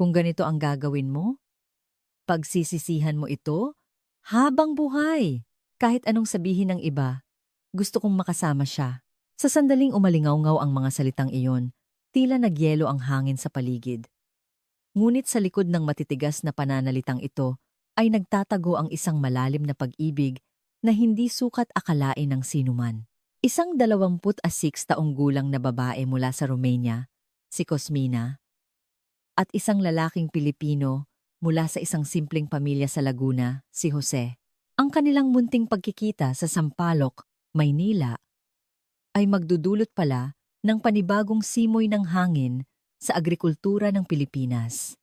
Kung ganito ang gagawin mo, pagsisisihan mo ito habang buhay. Kahit anong sabihin ng iba, gusto kong makasama siya. Sa sandaling umalingaw-ngaw ang mga salitang iyon, tila nagyelo ang hangin sa paligid. Ngunit sa likod ng matitigas na pananalitang ito ay nagtatago ang isang malalim na pag-ibig na hindi sukat akalain ng sinuman. Isang 26 taong gulang na babae mula sa Romania, si Cosmina, at isang lalaking Pilipino mula sa isang simpleng pamilya sa Laguna, si Jose. Ang kanilang munting pagkikita sa Sampaloc, Maynila, ay magdudulot pala ng panibagong simoy ng hangin sa agrikultura ng Pilipinas.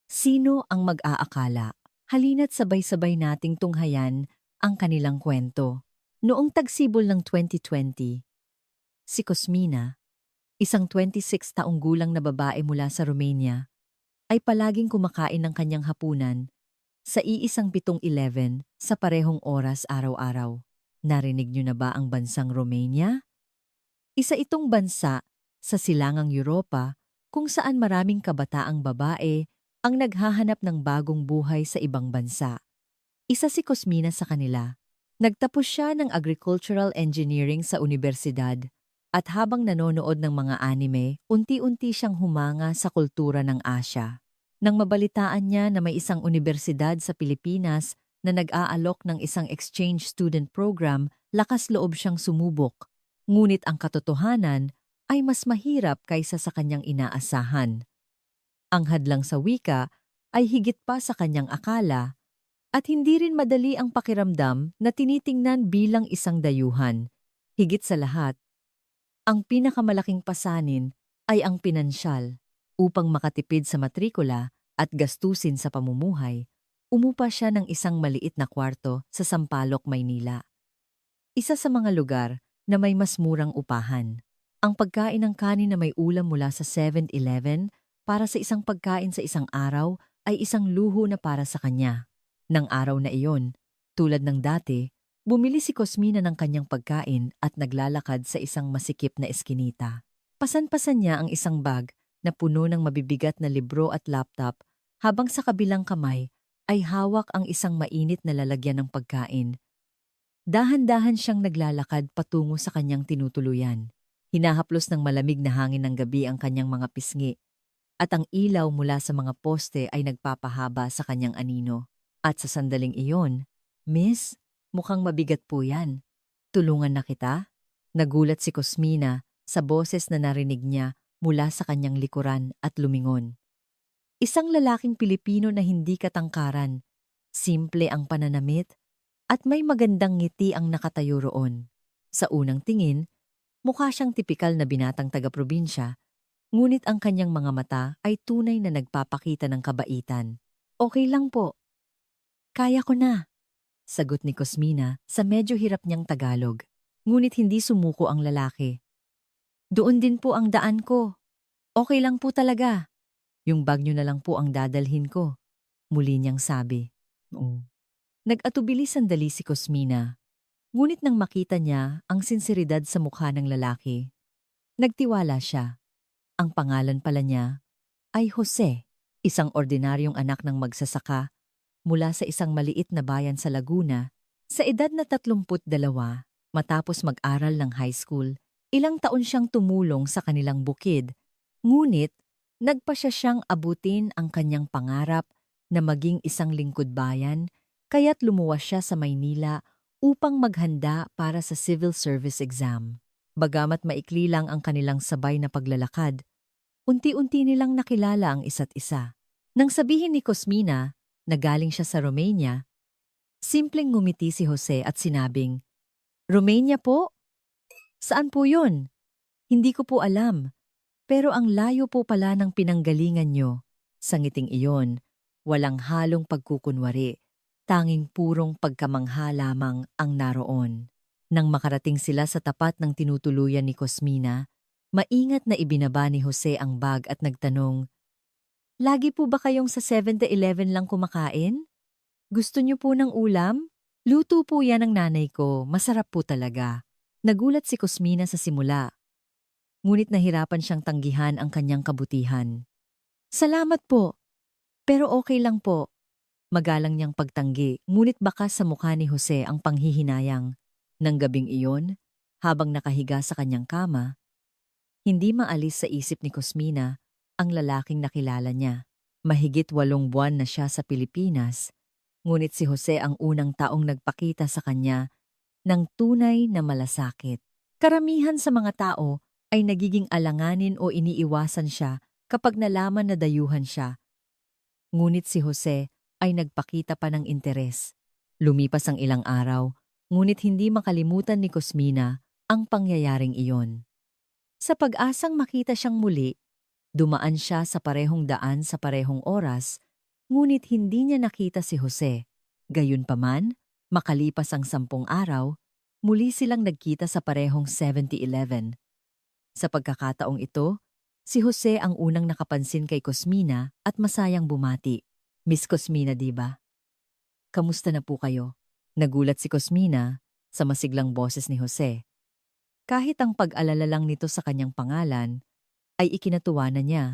Sino ang mag-aakala? Halina't sabay-sabay nating tunghayan ang kanilang kwento. Noong tagsibol ng 2020, si Cosmina, isang 26 taong gulang na babae mula sa Romania, ay palaging kumakain ng kanyang hapunan sa iisang 7-Eleven sa parehong oras araw-araw. Narinig niyo na ba ang bansang Romania? Isa itong bansa sa silangang Europa kung saan maraming kabataang babae ang naghahanap ng bagong buhay sa ibang bansa. Isa si Cosmina sa kanila. Nagtapos siya ng agricultural engineering sa universidad at habang nanonood ng mga anime, unti-unti siyang humanga sa kultura ng Asya. Nang mabalitaan niya na may isang universidad sa Pilipinas na nag-aalok ng isang exchange student program, lakas loob siyang sumubok. Ngunit ang katotohanan ay mas mahirap kaysa sa kanyang inaasahan. Ang hadlang sa wika ay higit pa sa kanyang akala at hindi rin madali ang pakiramdam na tinitingnan bilang isang dayuhan. Higit sa lahat, ang pinakamalaking pasanin ay ang pinansyal. Upang makatipid sa matrikula at gastusin sa pamumuhay, umupa siya ng isang maliit na kwarto sa Sampaloc, Maynila. Isa sa mga lugar na may mas murang upahan. Ang pagkain ng kanin na may ulam mula sa 7-Eleven para sa isang pagkain sa isang araw ay isang luho na para sa kanya. Nang araw na iyon, tulad ng dati, bumili si Cosmina ng kanyang pagkain at naglalakad sa isang masikip na eskinita. Pasan-pasan niya ang isang bag na puno ng mabibigat na libro at laptop habang sa kabilang kamay ay hawak ang isang mainit na lalagyan ng pagkain. Dahan-dahan siyang naglalakad patungo sa kanyang tinutuluyan. Hinahaplos ng malamig na hangin ng gabi ang kanyang mga pisngi at ang ilaw mula sa mga poste ay nagpapahaba sa kanyang anino. At sa sandaling iyon, "Miss, mukhang mabigat po yan. Tulungan na kita?" Nagulat si Cosmina sa boses na narinig niya mula sa kanyang likuran at lumingon. Isang lalaking Pilipino na hindi katangkaran, simple ang pananamit, at may magandang ngiti ang nakatayo roon. Sa unang tingin, mukha siyang tipikal na binatang taga-probinsya, ngunit ang kanyang mga mata ay tunay na nagpapakita ng kabaitan. "Okay lang po. Kaya ko na," sagot ni Cosmina sa medyo hirap niyang Tagalog. Ngunit hindi sumuko ang lalaki. "Doon din po ang daan ko. Okay lang po talaga. Yung bag niyo na lang po ang dadalhin ko," muli niyang sabi. Nag-atubili sandali si Cosmina, ngunit nang makita niya ang sinseridad sa mukha ng lalaki, nagtiwala siya. Ang pangalan pala niya ay Jose, isang ordinaryong anak ng magsasaka mula sa isang maliit na bayan sa Laguna. Sa edad na 32, matapos mag-aral ng high school, ilang taon siyang tumulong sa kanilang bukid, ngunit nagpasya siyang abutin ang kanyang pangarap na maging isang lingkod bayan, kaya't lumuwas siya sa Maynila upang maghanda para sa civil service exam. Bagamat maikli lang ang kanilang sabay na paglalakad, unti-unti nilang nakilala ang isa't isa. Nang sabihin ni Cosmina na galing siya sa Romania, simpleng ngumiti si Jose at sinabing, "Romania po? Saan po yun? Hindi ko po alam. Pero ang layo po pala ng pinanggalingan nyo." Sa ngiting iyon, walang halong pagkukunwari, tanging purong pagkamangha lamang ang naroon. Nang makarating sila sa tapat ng tinutuluyan ni Cosmina, maingat na ibinaba ni Jose ang bag at nagtanong, "Lagi po ba kayong sa 7-Eleven lang kumakain? Gusto niyo po ng ulam? Luto po yan ng nanay ko, masarap po talaga." Nagulat si Cosmina sa simula, ngunit nahirapan siyang tanggihan ang kanyang kabutihan. "Salamat po, Pero okay lang po. Magalang niyang pagtanggi, ngunit baka sa mukha ni Jose ang panghihinayang. Nang gabing iyon, habang nakahiga sa kanyang kama, hindi maalis sa isip ni Cosmina ang lalaking nakilala niya. Mahigit 8 buwan na siya sa Pilipinas, ngunit si Jose ang unang taong nagpakita sa kanya ng tunay na malasakit. Karamihan sa mga tao ay nagiging alanganin o iniiwasan siya kapag nalaman na dayuhan siya. Ngunit si Jose ay nagpakita pa ng interes. Lumipas ang ilang araw, ngunit hindi makalimutan ni Cosmina ang pangyayaring iyon. Sa pag-asang makita siyang muli, dumaan siya sa parehong daan sa parehong oras, ngunit hindi niya nakita si Jose. Gayunpaman, makalipas ang 10 araw, muli silang nagkita sa parehong 7-Eleven. Sa pagkakataong ito, si Jose ang unang nakapansin kay Cosmina at masayang bumati. Miss Cosmina, di ba? Kamusta na po kayo? Nagulat si Cosmina sa masiglang boses ni Jose. Kahit ang pag-alala lang nito sa kanyang pangalan, ay ikinatuwa na niya.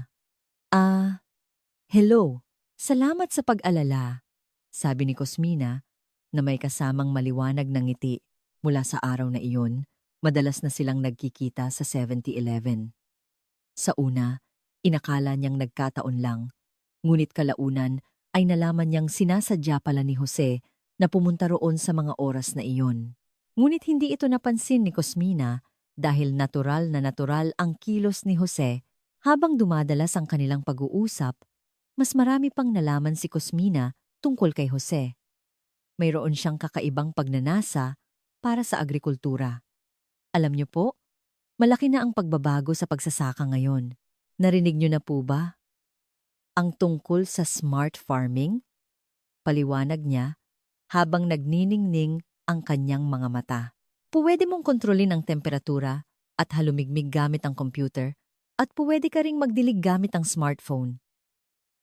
Hello. Salamat sa pag-alala, sabi ni Cosmina na may kasamang maliwanag na ngiti. Mula sa araw na iyon, madalas na silang nagkikita sa 7-Eleven. Sa una, inakala niyang nagkataon lang, ngunit kalaunan ay nalaman niyang sinasadya pala ni Jose na pumunta roon sa mga oras na iyon. Ngunit hindi ito napansin ni Cosmina dahil natural na natural ang kilos ni Jose. Habang dumadalas ang kanilang pag-uusap, mas marami pang nalaman si Cosmina tungkol kay Jose. Mayroon siyang kakaibang pagnanasa para sa agrikultura. Alam niyo po, malaki na ang pagbabago sa pagsasaka ngayon. Narinig niyo na po ba ang tungkol sa smart farming? Paliwanag niya habang nagniningning ang kanyang mga mata. Puwede mong kontrolin ang temperatura at halumigmig gamit ang computer at puwede ka ring magdilig gamit ang smartphone.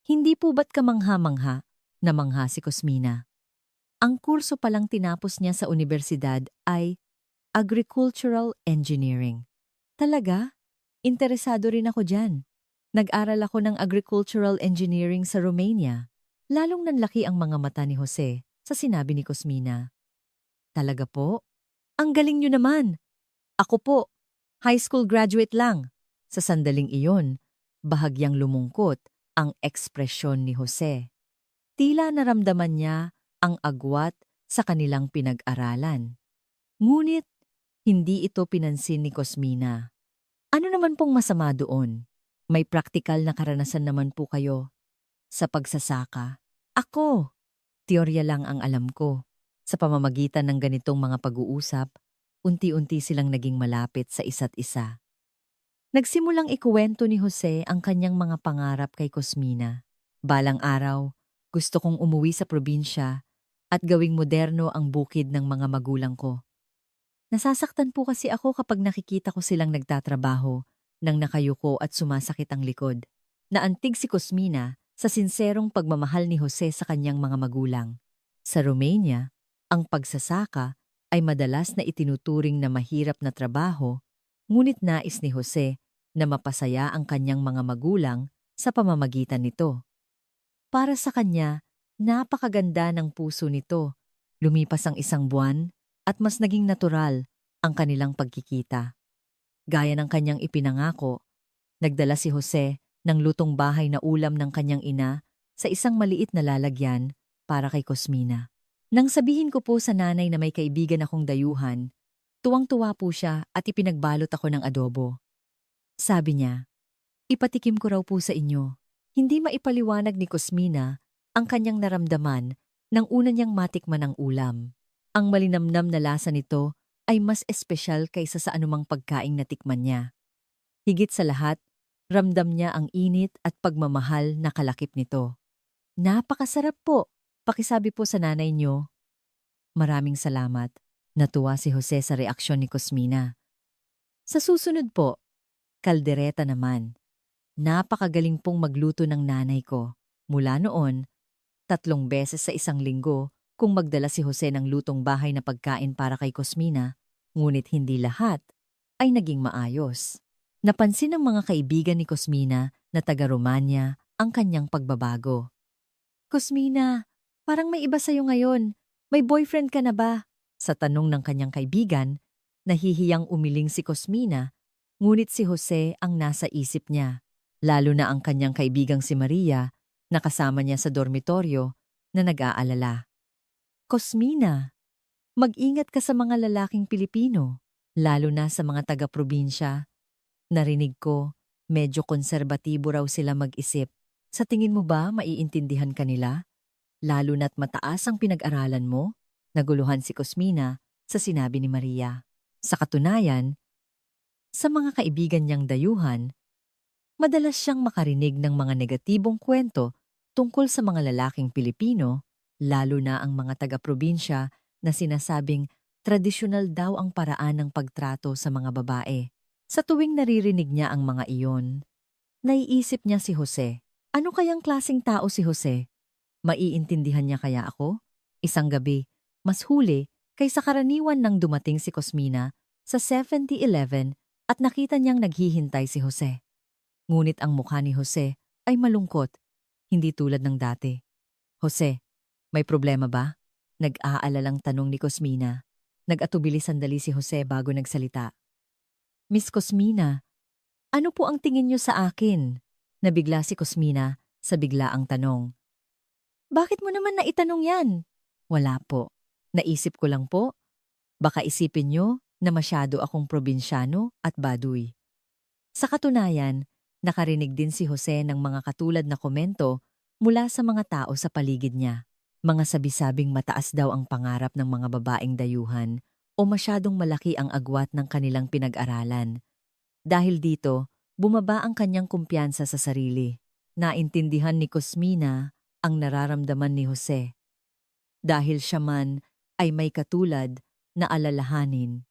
Hindi po ba't kamangha-mangha na mangha si Cosmina? Ang kurso palang tinapos niya sa universidad ay Agricultural Engineering. Talaga? Interesado rin ako dyan. Nag-aral ako ng Agricultural Engineering sa Romania. Lalong nanlaki ang mga mata ni Jose sa sinabi ni Cosmina. Talaga po? Ang galing niyo naman! Ako po, high school graduate lang. Sa sandaling iyon, bahagyang lumungkot ang ekspresyon ni Jose. Tila naramdaman niya ang agwat sa kanilang pinag-aralan. Ngunit, hindi ito pinansin ni Cosmina. Ano naman pong masama doon? May praktikal na karanasan naman po kayo sa pagsasaka. Ako, teorya lang ang alam ko. Sa pamamagitan ng ganitong mga pag-uusap, unti-unti silang naging malapit sa isa't isa. Nagsimulang ikuwento ni Jose ang kanyang mga pangarap kay Cosmina. Balang araw, gusto kong umuwi sa probinsya at gawing moderno ang bukid ng mga magulang ko. Nasasaktan po kasi ako kapag nakikita ko silang nagtatrabaho nang nakayuko at sumasakit ang likod. Naantig si Cosmina sa sinserong pagmamahal ni Jose sa kanyang mga magulang. Sa Romania, ang pagsasaka ay madalas na itinuturing na mahirap na trabaho, ngunit nais ni Jose na mapasaya ang kanyang mga magulang sa pamamagitan nito. Para sa kanya, napakaganda ng puso nito. Lumipas ang 1 buwan at mas naging natural ang kanilang pagkikita. Gaya ng kanyang ipinangako, nagdala si Jose ng lutong bahay na ulam ng kanyang ina sa isang maliit na lalagyan para kay Cosmina. Nang sabihin ko po sa nanay na may kaibigan akong dayuhan, tuwang-tuwa po siya at ipinagbalot ako ng adobo. Sabi niya, ipatikim ko raw po sa inyo. Hindi maipaliwanag ni Cosmina ang kanyang naramdaman nang una niyang matikman ang ulam. Ang malinamnam na lasa nito ay mas espesyal kaysa sa anumang pagkaing natikman niya. Higit sa lahat, ramdam niya ang init at pagmamahal na kalakip nito. Napakasarap po! Pakisabi po sa nanay niyo. Maraming salamat. Natuwa si Jose sa reaksyon ni Cosmina. Sa susunod po, kaldereta naman. Napakagaling pong magluto ng nanay ko. Mula noon, 3 beses sa isang linggo kung magdala si Jose ng lutong bahay na pagkain para kay Cosmina, ngunit hindi lahat ay naging maayos. Napansin ng mga kaibigan ni Cosmina na taga-Romanya ang kanyang pagbabago. Cosmina, parang may iba sa'yo ngayon. May boyfriend ka na ba? Sa tanong ng kanyang kaibigan, nahihiyang umiling si Cosmina, ngunit si Jose ang nasa isip niya. Lalo na ang kanyang kaibigang si Maria, na kasama niya sa dormitoryo, na nag-aalala. Cosmina, mag-ingat ka sa mga lalaking Pilipino, lalo na sa mga taga-probinsya. Narinig ko, medyo konserbatibo raw sila mag-isip. Sa tingin mo ba maiintindihan ka nila? Lalo na't mataas ang pinag-aralan mo? Naguluhan si Cosmina sa sinabi ni Maria. Sa katunayan, sa mga kaibigan niyang dayuhan, madalas siyang makarinig ng mga negatibong kwento tungkol sa mga lalaking Pilipino, lalo na ang mga taga-probinsya na sinasabing tradisyonal daw ang paraan ng pagtrato sa mga babae. Sa tuwing naririnig niya ang mga iyon, naiisip niya si Jose. Ano kayang klaseng tao si Jose? Maiintindihan niya kaya ako? Isang gabi, mas huli kaysa karaniwan nang dumating si Cosmina sa 7-Eleven at nakita niyang naghihintay si Jose. Ngunit ang mukha ni Jose ay malungkot, hindi tulad ng dati. Jose, may problema ba? Nag-aalalang tanong ni Cosmina. Nag-atubili sandali si Jose bago nagsalita. Miss Cosmina, ano po ang tingin niyo sa akin? Nabigla si Cosmina sa biglaang tanong. Bakit mo naman naitanong yan? Wala po. Naisip ko lang po. Baka isipin niyo na masyado akong probinsyano at baduy. Sa katunayan, nakarinig din si Jose ng mga katulad na komento mula sa mga tao sa paligid niya. Mga sabi-sabing mataas daw ang pangarap ng mga babaeng dayuhan o masyadong malaki ang agwat ng kanilang pinag-aralan. Dahil dito, bumaba ang kanyang kumpiyansa sa sarili. Naintindihan ni Cosmina ang nararamdaman ni Jose. Dahil siya man ay may katulad na alalahanin.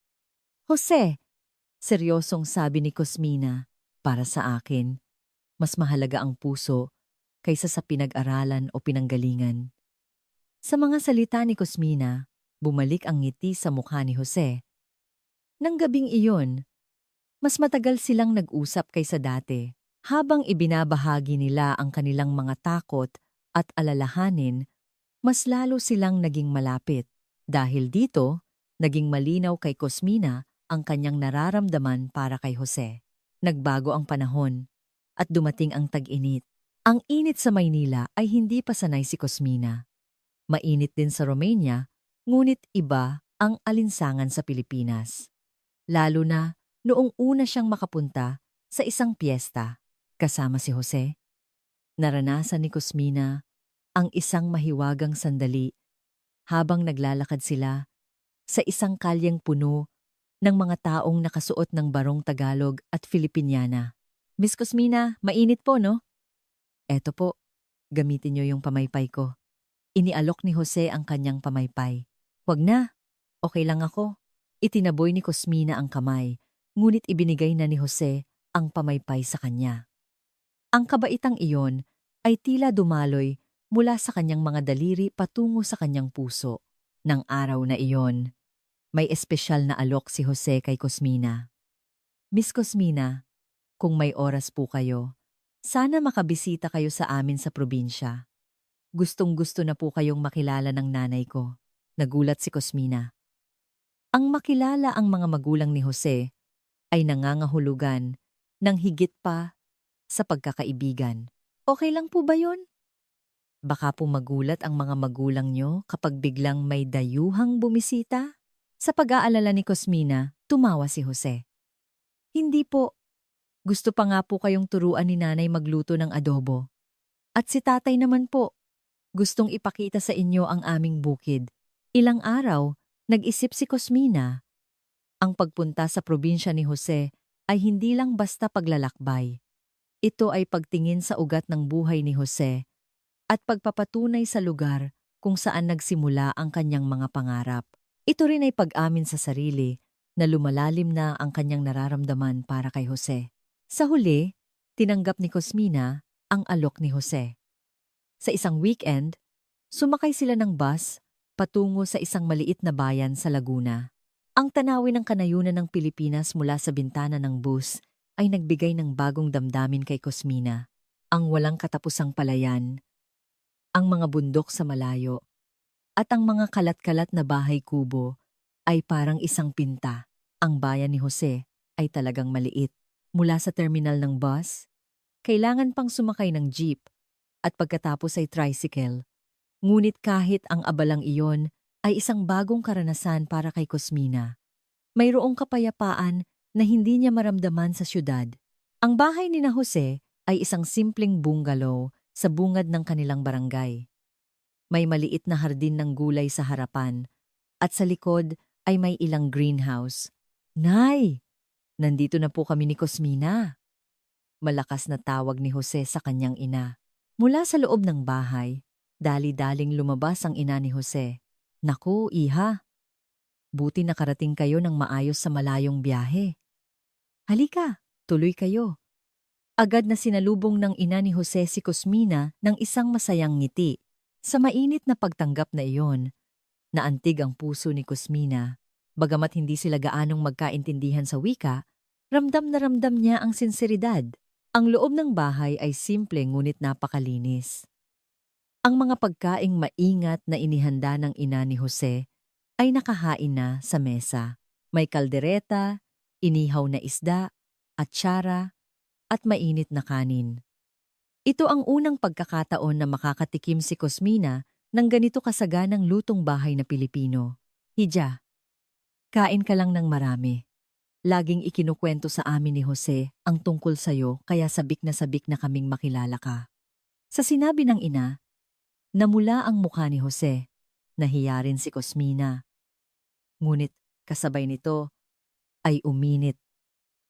Jose, seryosong sabi ni Cosmina, para sa akin, mas mahalaga ang puso kaysa sa pinag-aralan o pinanggalingan. Sa mga salita ni Cosmina, bumalik ang ngiti sa mukha ni Jose. Nang gabing iyon, mas matagal silang nag-usap kaysa dati. Habang ibinabahagi nila ang kanilang mga takot at alalahanin, mas lalo silang naging malapit. Dahil dito, naging malinaw kay Cosmina ang kanyang nararamdaman para kay Jose. Nagbago ang panahon at dumating ang tag-init. Ang init sa Maynila ay hindi pa sanay si Cosmina. Mainit din sa Romania, ngunit iba ang alinsangan sa Pilipinas. Lalo na noong una siyang makapunta sa isang piyesta kasama si Jose. Naranasan ni Cosmina ang isang mahiwagang sandali habang naglalakad sila sa isang kalyeng puno ng mga taong nakasuot ng barong Tagalog at Filipiniana. Miss Cosmina, mainit po, no? Eto po, gamitin niyo yung pamaypay ko. Inialok ni Jose ang kanyang pamaypay. Wag na, okay lang ako. Itinaboy ni Cosmina ang kamay, ngunit ibinigay na ni Jose ang pamaypay sa kanya. Ang kabaitang iyon ay tila dumaloy mula sa kanyang mga daliri patungo sa kanyang puso. Nang araw na iyon, may espesyal na alok si Jose kay Cosmina. Miss Cosmina, kung may oras po kayo, sana makabisita kayo sa amin sa probinsya. Gustong-gusto na po kayong makilala ng nanay ko. Nagulat si Cosmina. Ang makilala ang mga magulang ni Jose ay nangangahulugan ng higit pa sa pagkakaibigan. Okay lang po ba yun? Baka po magulat ang mga magulang nyo kapag biglang may dayuhang bumisita? Sa pag-aalala ni Cosmina, tumawa si Jose. Hindi po. Gusto pa nga po kayong turuan ni nanay magluto ng adobo. At si tatay naman po, gustong ipakita sa inyo ang aming bukid. Ilang araw, nag-isip si Cosmina. Ang pagpunta sa probinsya ni Jose ay hindi lang basta paglalakbay. Ito ay pagtingin sa ugat ng buhay ni Jose at pagpapatunay sa lugar kung saan nagsimula ang kanyang mga pangarap. Ito rin ay pag-amin sa sarili na lumalalim na ang kanyang nararamdaman para kay Jose. Sa huli, tinanggap ni Cosmina ang alok ni Jose. Sa isang weekend, sumakay sila ng bus patungo sa isang maliit na bayan sa Laguna. Ang tanawin ng kanayunan ng Pilipinas mula sa bintana ng bus ay nagbigay ng bagong damdamin kay Cosmina. Ang walang katapusang palayan, ang mga bundok sa malayo, at ang mga kalat-kalat na bahay kubo ay parang isang pinta. Ang bayan ni Jose ay talagang maliit. Mula sa terminal ng bus, kailangan pang sumakay ng jeep at pagkatapos ay tricycle. Ngunit kahit ang abalang iyon ay isang bagong karanasan para kay Cosmina. Mayroong kapayapaan na hindi niya maramdaman sa syudad. Ang bahay ni na Jose ay isang simpleng bungalow sa bungad ng kanilang barangay. May maliit na hardin ng gulay sa harapan at sa likod ay may ilang greenhouse. Nay, nandito na po kami ni Cosmina. Malakas na tawag ni Jose sa kanyang ina. Mula sa loob ng bahay, dali-daling lumabas ang ina ni Jose. Naku, iha, buti nakarating kayo ng maayos sa malayong biyahe. Halika, tuloy kayo. Agad na sinalubong ng ina ni Jose si Cosmina ng isang masayang ngiti. Sa mainit na pagtanggap na iyon, naantig ang puso ni Cosmina. Bagamat hindi sila gaanong magkaintindihan sa wika, ramdam na ramdam niya ang sinseridad. Ang loob ng bahay ay simple ngunit napakalinis. Ang mga pagkaing maingat na inihanda ng ina ni Jose ay nakahain na sa mesa. May kaldereta, inihaw na isda, atsara, at mainit na kanin. Ito ang unang pagkakataon na makakatikim si Cosmina ng ganito kasaganang lutong bahay na Pilipino. Hija, kain ka lang ng marami. Laging ikinukwento sa amin ni Jose ang tungkol sa'yo kaya sabik na kaming makilala ka. Sa sinabi ng ina, namula ang mukha ni Jose. Nahiya rin si Cosmina. Ngunit kasabay nito ay uminit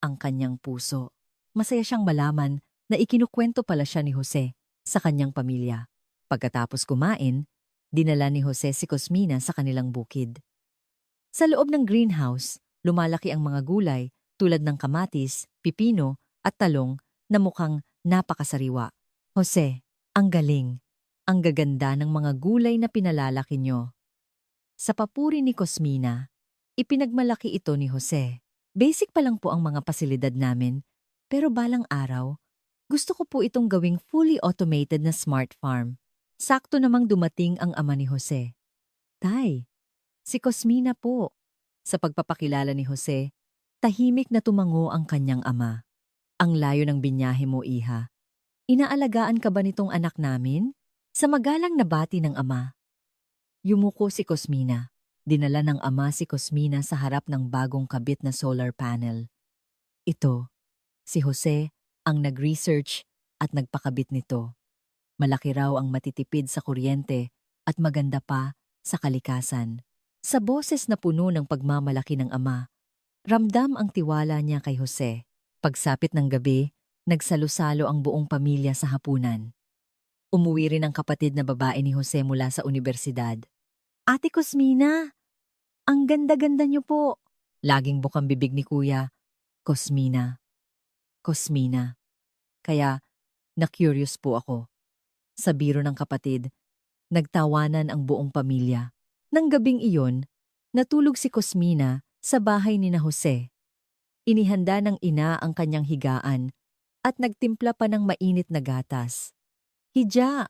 ang kanyang puso. Masaya siyang malaman na ikinukwento pala siya ni Jose sa kanyang pamilya. Pagkatapos kumain, dinala ni Jose si Cosmina sa kanilang bukid. Sa loob ng greenhouse, lumalaki ang mga gulay tulad ng kamatis, pipino at talong na mukhang napakasariwa. Jose, ang galing, ang gaganda ng mga gulay na pinalalaki nyo. Sa papuri ni Cosmina, ipinagmalaki ito ni Jose. Basic pa lang po ang mga pasilidad namin, pero balang araw, gusto ko po itong gawing fully automated na smart farm. Sakto namang dumating ang ama ni Jose. Tay, si Cosmina po. Sa pagpapakilala ni Jose, tahimik na tumango ang kanyang ama. Ang layo ng binyahe mo, iha. Inaalagaan ka ba nitong anak namin? Sa magalang na bati ng ama. Yumuko si Cosmina. Dinala ng ama si Cosmina sa harap ng bagong kabit na solar panel. Ito, si Jose ang nag-research at nagpakabit nito. Malaki raw ang matitipid sa kuryente at maganda pa sa kalikasan. Sa boses na puno ng pagmamalaki ng ama, ramdam ang tiwala niya kay Jose. Pagsapit ng gabi, nagsalusalo ang buong pamilya sa hapunan. Umuwi rin ang kapatid na babae ni Jose mula sa universidad. Ate Cosmina, ang ganda-ganda niyo po. Laging bukang bibig ni Kuya, Cosmina. Cosmina. Kaya, na-curious po ako. Sa biro ng kapatid, nagtawanan ang buong pamilya. Nang gabing iyon, natulog si Cosmina sa bahay ni na Jose. Inihanda ng ina ang kanyang higaan at nagtimpla pa ng mainit na gatas. Hija,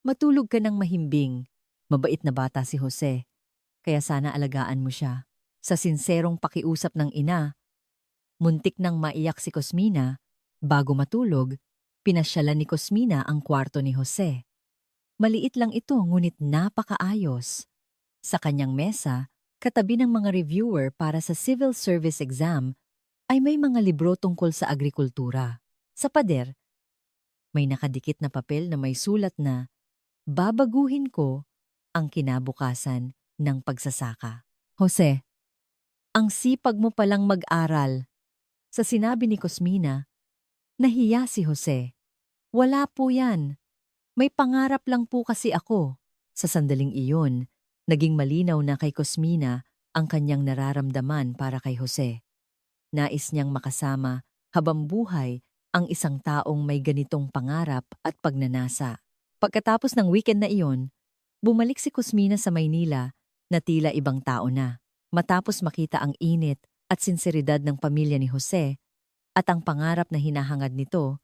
matulog ka ng mahimbing. Mabait na bata si Jose, kaya sana alagaan mo siya. Sa sinserong pakiusap ng ina, muntik nang maiyak si Cosmina. Bago matulog, pinasyalan ni Cosmina ang kwarto ni Jose. Maliit lang ito ngunit napakaayos. Sa kanyang mesa, katabi ng mga reviewer para sa civil service exam, ay may mga libro tungkol sa agrikultura. Sa pader, may nakadikit na papel na may sulat na, babaguhin ko ang kinabukasan ng pagsasaka. Jose, ang sipag mo palang mag-aral. Sa sinabi ni Cosmina, nahiya si Jose. Wala po yan. May pangarap lang po kasi ako. Sa sandaling iyon, naging malinaw na kay Cosmina ang kanyang nararamdaman para kay Jose. Nais niyang makasama habang buhay ang isang taong may ganitong pangarap at pagnanasa. Pagkatapos ng weekend na iyon, bumalik si Cosmina sa Maynila na tila ibang tao na. Matapos makita ang init at sinseridad ng pamilya ni Jose at ang pangarap na hinahangad nito,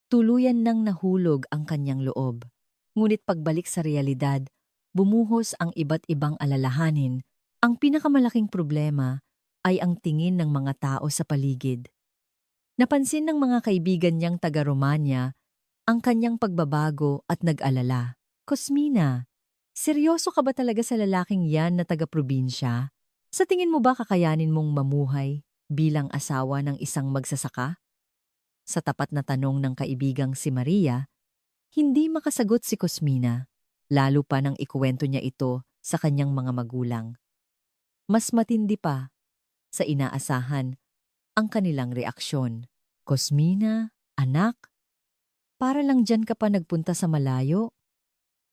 tuluyan nang nahulog ang kanyang loob. Ngunit pagbalik sa realidad, bumuhos ang iba't ibang alalahanin. Ang pinakamalaking problema ay ang tingin ng mga tao sa paligid. Napansin ng mga kaibigan niyang taga-Romanya ang kanyang pagbabago at nag-alala. Cosmina, seryoso ka ba talaga sa lalaking yan na taga-probinsya? Sa tingin mo ba kakayanin mong mamuhay bilang asawa ng isang magsasaka? Sa tapat na tanong ng kaibigang si Maria, hindi makasagot si Cosmina, lalo pa nang ikuwento niya ito sa kanyang mga magulang. Mas matindi pa sa inaasahan ang kanilang reaksyon. Cosmina, anak, para lang dyan ka pa nagpunta sa malayo?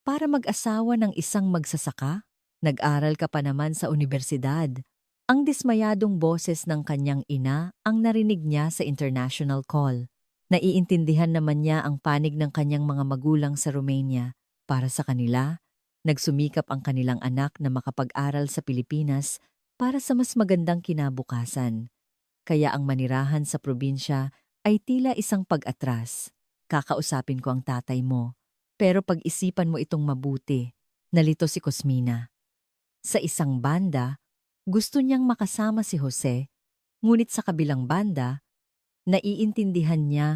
Para mag-asawa ng isang magsasaka? Nag-aral ka pa naman sa unibersidad. Ang dismayadong boses ng kanyang ina ang narinig niya sa international call. Naiintindihan naman niya ang panig ng kanyang mga magulang sa Romania. Para sa kanila, nagsumikap ang kanilang anak na makapag-aral sa Pilipinas para sa mas magandang kinabukasan. Kaya ang manirahan sa probinsya ay tila isang pag-atras. Kakausapin ko ang tatay mo. Pero pag-isipan mo itong mabuti, nalito si Cosmina. Sa isang banda, gusto niyang makasama si Jose, ngunit sa kabilang banda, naiintindihan niya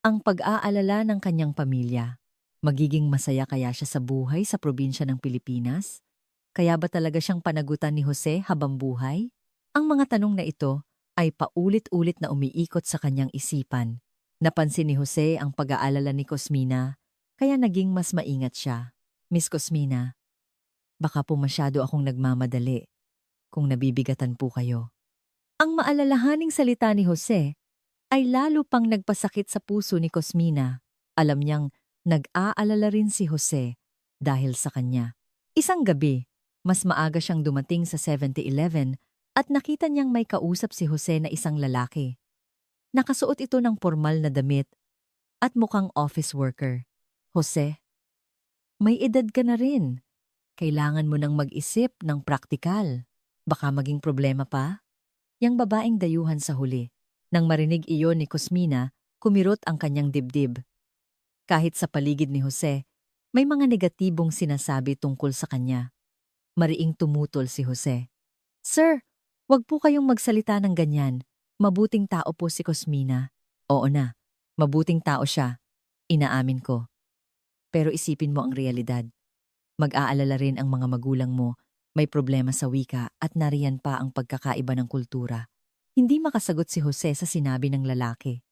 ang pag-aalala ng kanyang pamilya. Magiging masaya kaya siya sa buhay sa probinsya ng Pilipinas? Kaya ba talaga siyang panagutan ni Jose habang buhay? Ang mga tanong na ito ay paulit-ulit na umiikot sa kanyang isipan. Napansin ni Jose ang pag-aalala ni Cosmina, kaya naging mas maingat siya. Miss Cosmina, baka po masyado akong nagmamadali kung nabibigatan po kayo. Ang maalalahaning salita ni Jose ay lalo pang nagpasakit sa puso ni Cosmina. Alam niyang nag-aalala rin si Jose dahil sa kanya. Isang gabi, mas maaga siyang dumating sa 7-Eleven at nakita niyang may kausap si Jose na isang lalaki. Nakasuot ito ng formal na damit at mukhang office worker. Jose, may edad ka na rin. Kailangan mo nang mag-isip ng praktikal. Baka maging problema pa? Yang babaeng dayuhan sa huli. Nang marinig iyon ni Cosmina, kumirot ang kanyang dibdib. Kahit sa paligid ni Jose, may mga negatibong sinasabi tungkol sa kanya. Mariing tumutol si Jose. Sir, wag po kayong magsalita ng ganyan. Mabuting tao po si Cosmina. Oo na, mabuting tao siya. Inaamin ko. Pero isipin mo ang realidad. Mag-aalala rin ang mga magulang mo, may problema sa wika at nariyan pa ang pagkakaiba ng kultura. Hindi makasagot si Jose sa sinabi ng lalaki.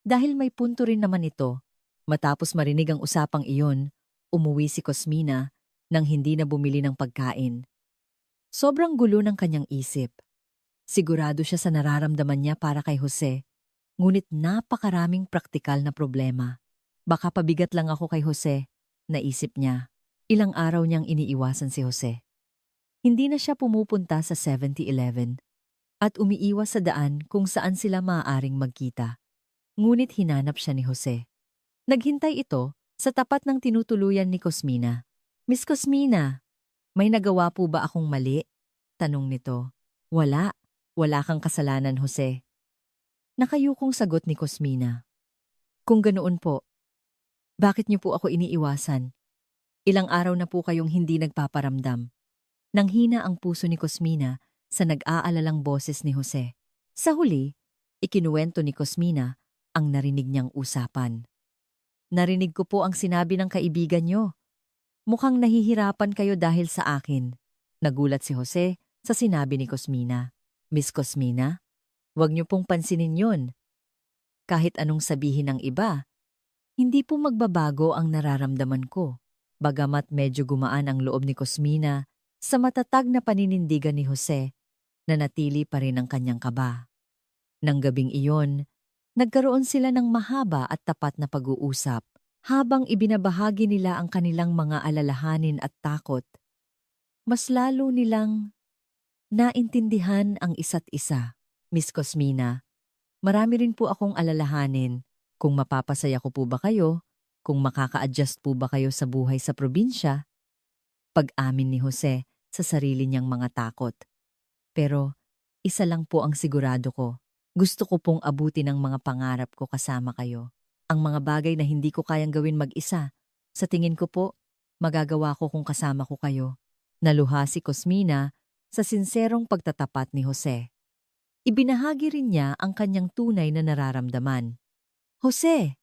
Dahil may punto rin naman ito, matapos marinig ang usapang iyon, umuwi si Cosmina nang hindi na bumili ng pagkain. Sobrang gulo ng kanyang isip. Sigurado siya sa nararamdaman niya para kay Jose, ngunit napakaraming praktikal na problema. Baka pabigat lang ako kay Jose, naisip niya. Ilang araw niyang iniiwasan si Jose. Hindi na siya pumupunta sa 7-Eleven at umiiwas sa daan kung saan sila maaaring magkita. Ngunit hinanap siya ni Jose. Naghintay ito sa tapat ng tinutuluyan ni Cosmina. Miss Cosmina, may nagawa po ba akong mali? Tanong nito. Wala. Wala kang kasalanan, Jose. Nakayukong sagot ni Cosmina. Kung ganoon po, bakit niyo po ako iniiwasan? Ilang araw na po kayong hindi nagpaparamdam. Nanghina ang puso ni Cosmina sa nag-aalalang boses ni Jose. Sa huli, ikinuwento ni Cosmina ang narinig niyang usapan. Narinig ko po ang sinabi ng kaibigan niyo. Mukhang nahihirapan kayo dahil sa akin. Nagulat si Jose sa sinabi ni Cosmina. Miss Cosmina, huwag niyo pong pansinin yon. Kahit anong sabihin ng iba, hindi po magbabago ang nararamdaman ko. Bagamat medyo gumaan ang loob ni Cosmina sa matatag na paninindigan ni Jose, nanatili pa rin ang kanyang kaba. Nang gabing iyon, nagkaroon sila ng mahaba at tapat na pag-uusap habang ibinabahagi nila ang kanilang mga alalahanin at takot. Mas lalo nilang naintindihan ang isa't isa. Miss Cosmina, marami rin po akong alalahanin. Kung mapapasaya ko po ba kayo? Kung makaka-adjust po ba kayo sa buhay sa probinsya? Pag-amin ni Jose sa sarili niyang mga takot. Pero isa lang po ang sigurado ko. Gusto ko pong abutin ang mga pangarap ko kasama kayo. Ang mga bagay na hindi ko kayang gawin mag-isa, sa tingin ko po, Magagawa ko kung kasama ko kayo. Naluha si Cosmina sa sinserong pagtatapat ni Jose. Ibinahagi rin niya ang kanyang tunay na nararamdaman. Jose,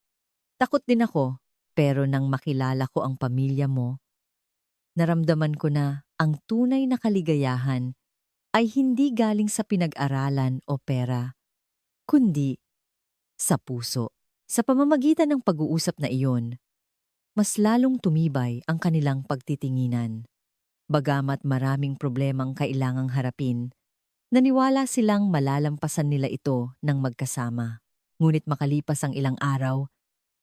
takot din ako, pero nang makilala ko ang pamilya mo, naramdaman ko na ang tunay na kaligayahan ay hindi galing sa pinag-aralan o pera, kundi sa puso. Sa pamamagitan ng pag-uusap na iyon, mas lalong tumibay ang kanilang pagtitinginan. Bagamat maraming problemang kailangang harapin, naniwala silang malalampasan nila ito ng magkasama. Ngunit makalipas ang ilang araw,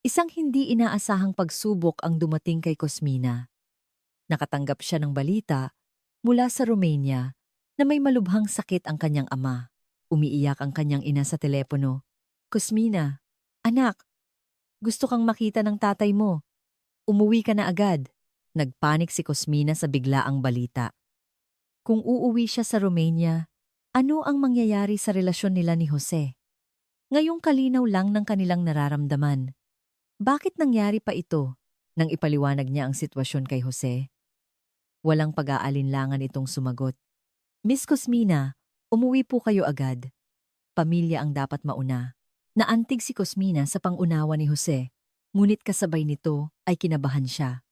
isang hindi inaasahang pagsubok ang dumating kay Cosmina. Nakatanggap siya ng balita mula sa Romania na may malubhang sakit ang kanyang ama. Umiiyak ang kanyang ina sa telepono. Cosmina, anak, gusto kang makita ng tatay mo. Umuwi ka na agad. Nagpanik si Cosmina sa biglaang balita. Kung uuwi siya sa Romania, ano ang mangyayari sa relasyon nila ni Jose? Ngayong kalinaw lang ng kanilang nararamdaman. Bakit nangyari pa ito nang ipaliwanag niya ang sitwasyon kay Jose? Walang pag-aalinlangan itong sumagot. Miss Cosmina, umuwi po kayo agad. Pamilya ang dapat mauna. Naantig si Cosmina sa pangunawa ni Jose, ngunit kasabay nito ay kinabahan siya.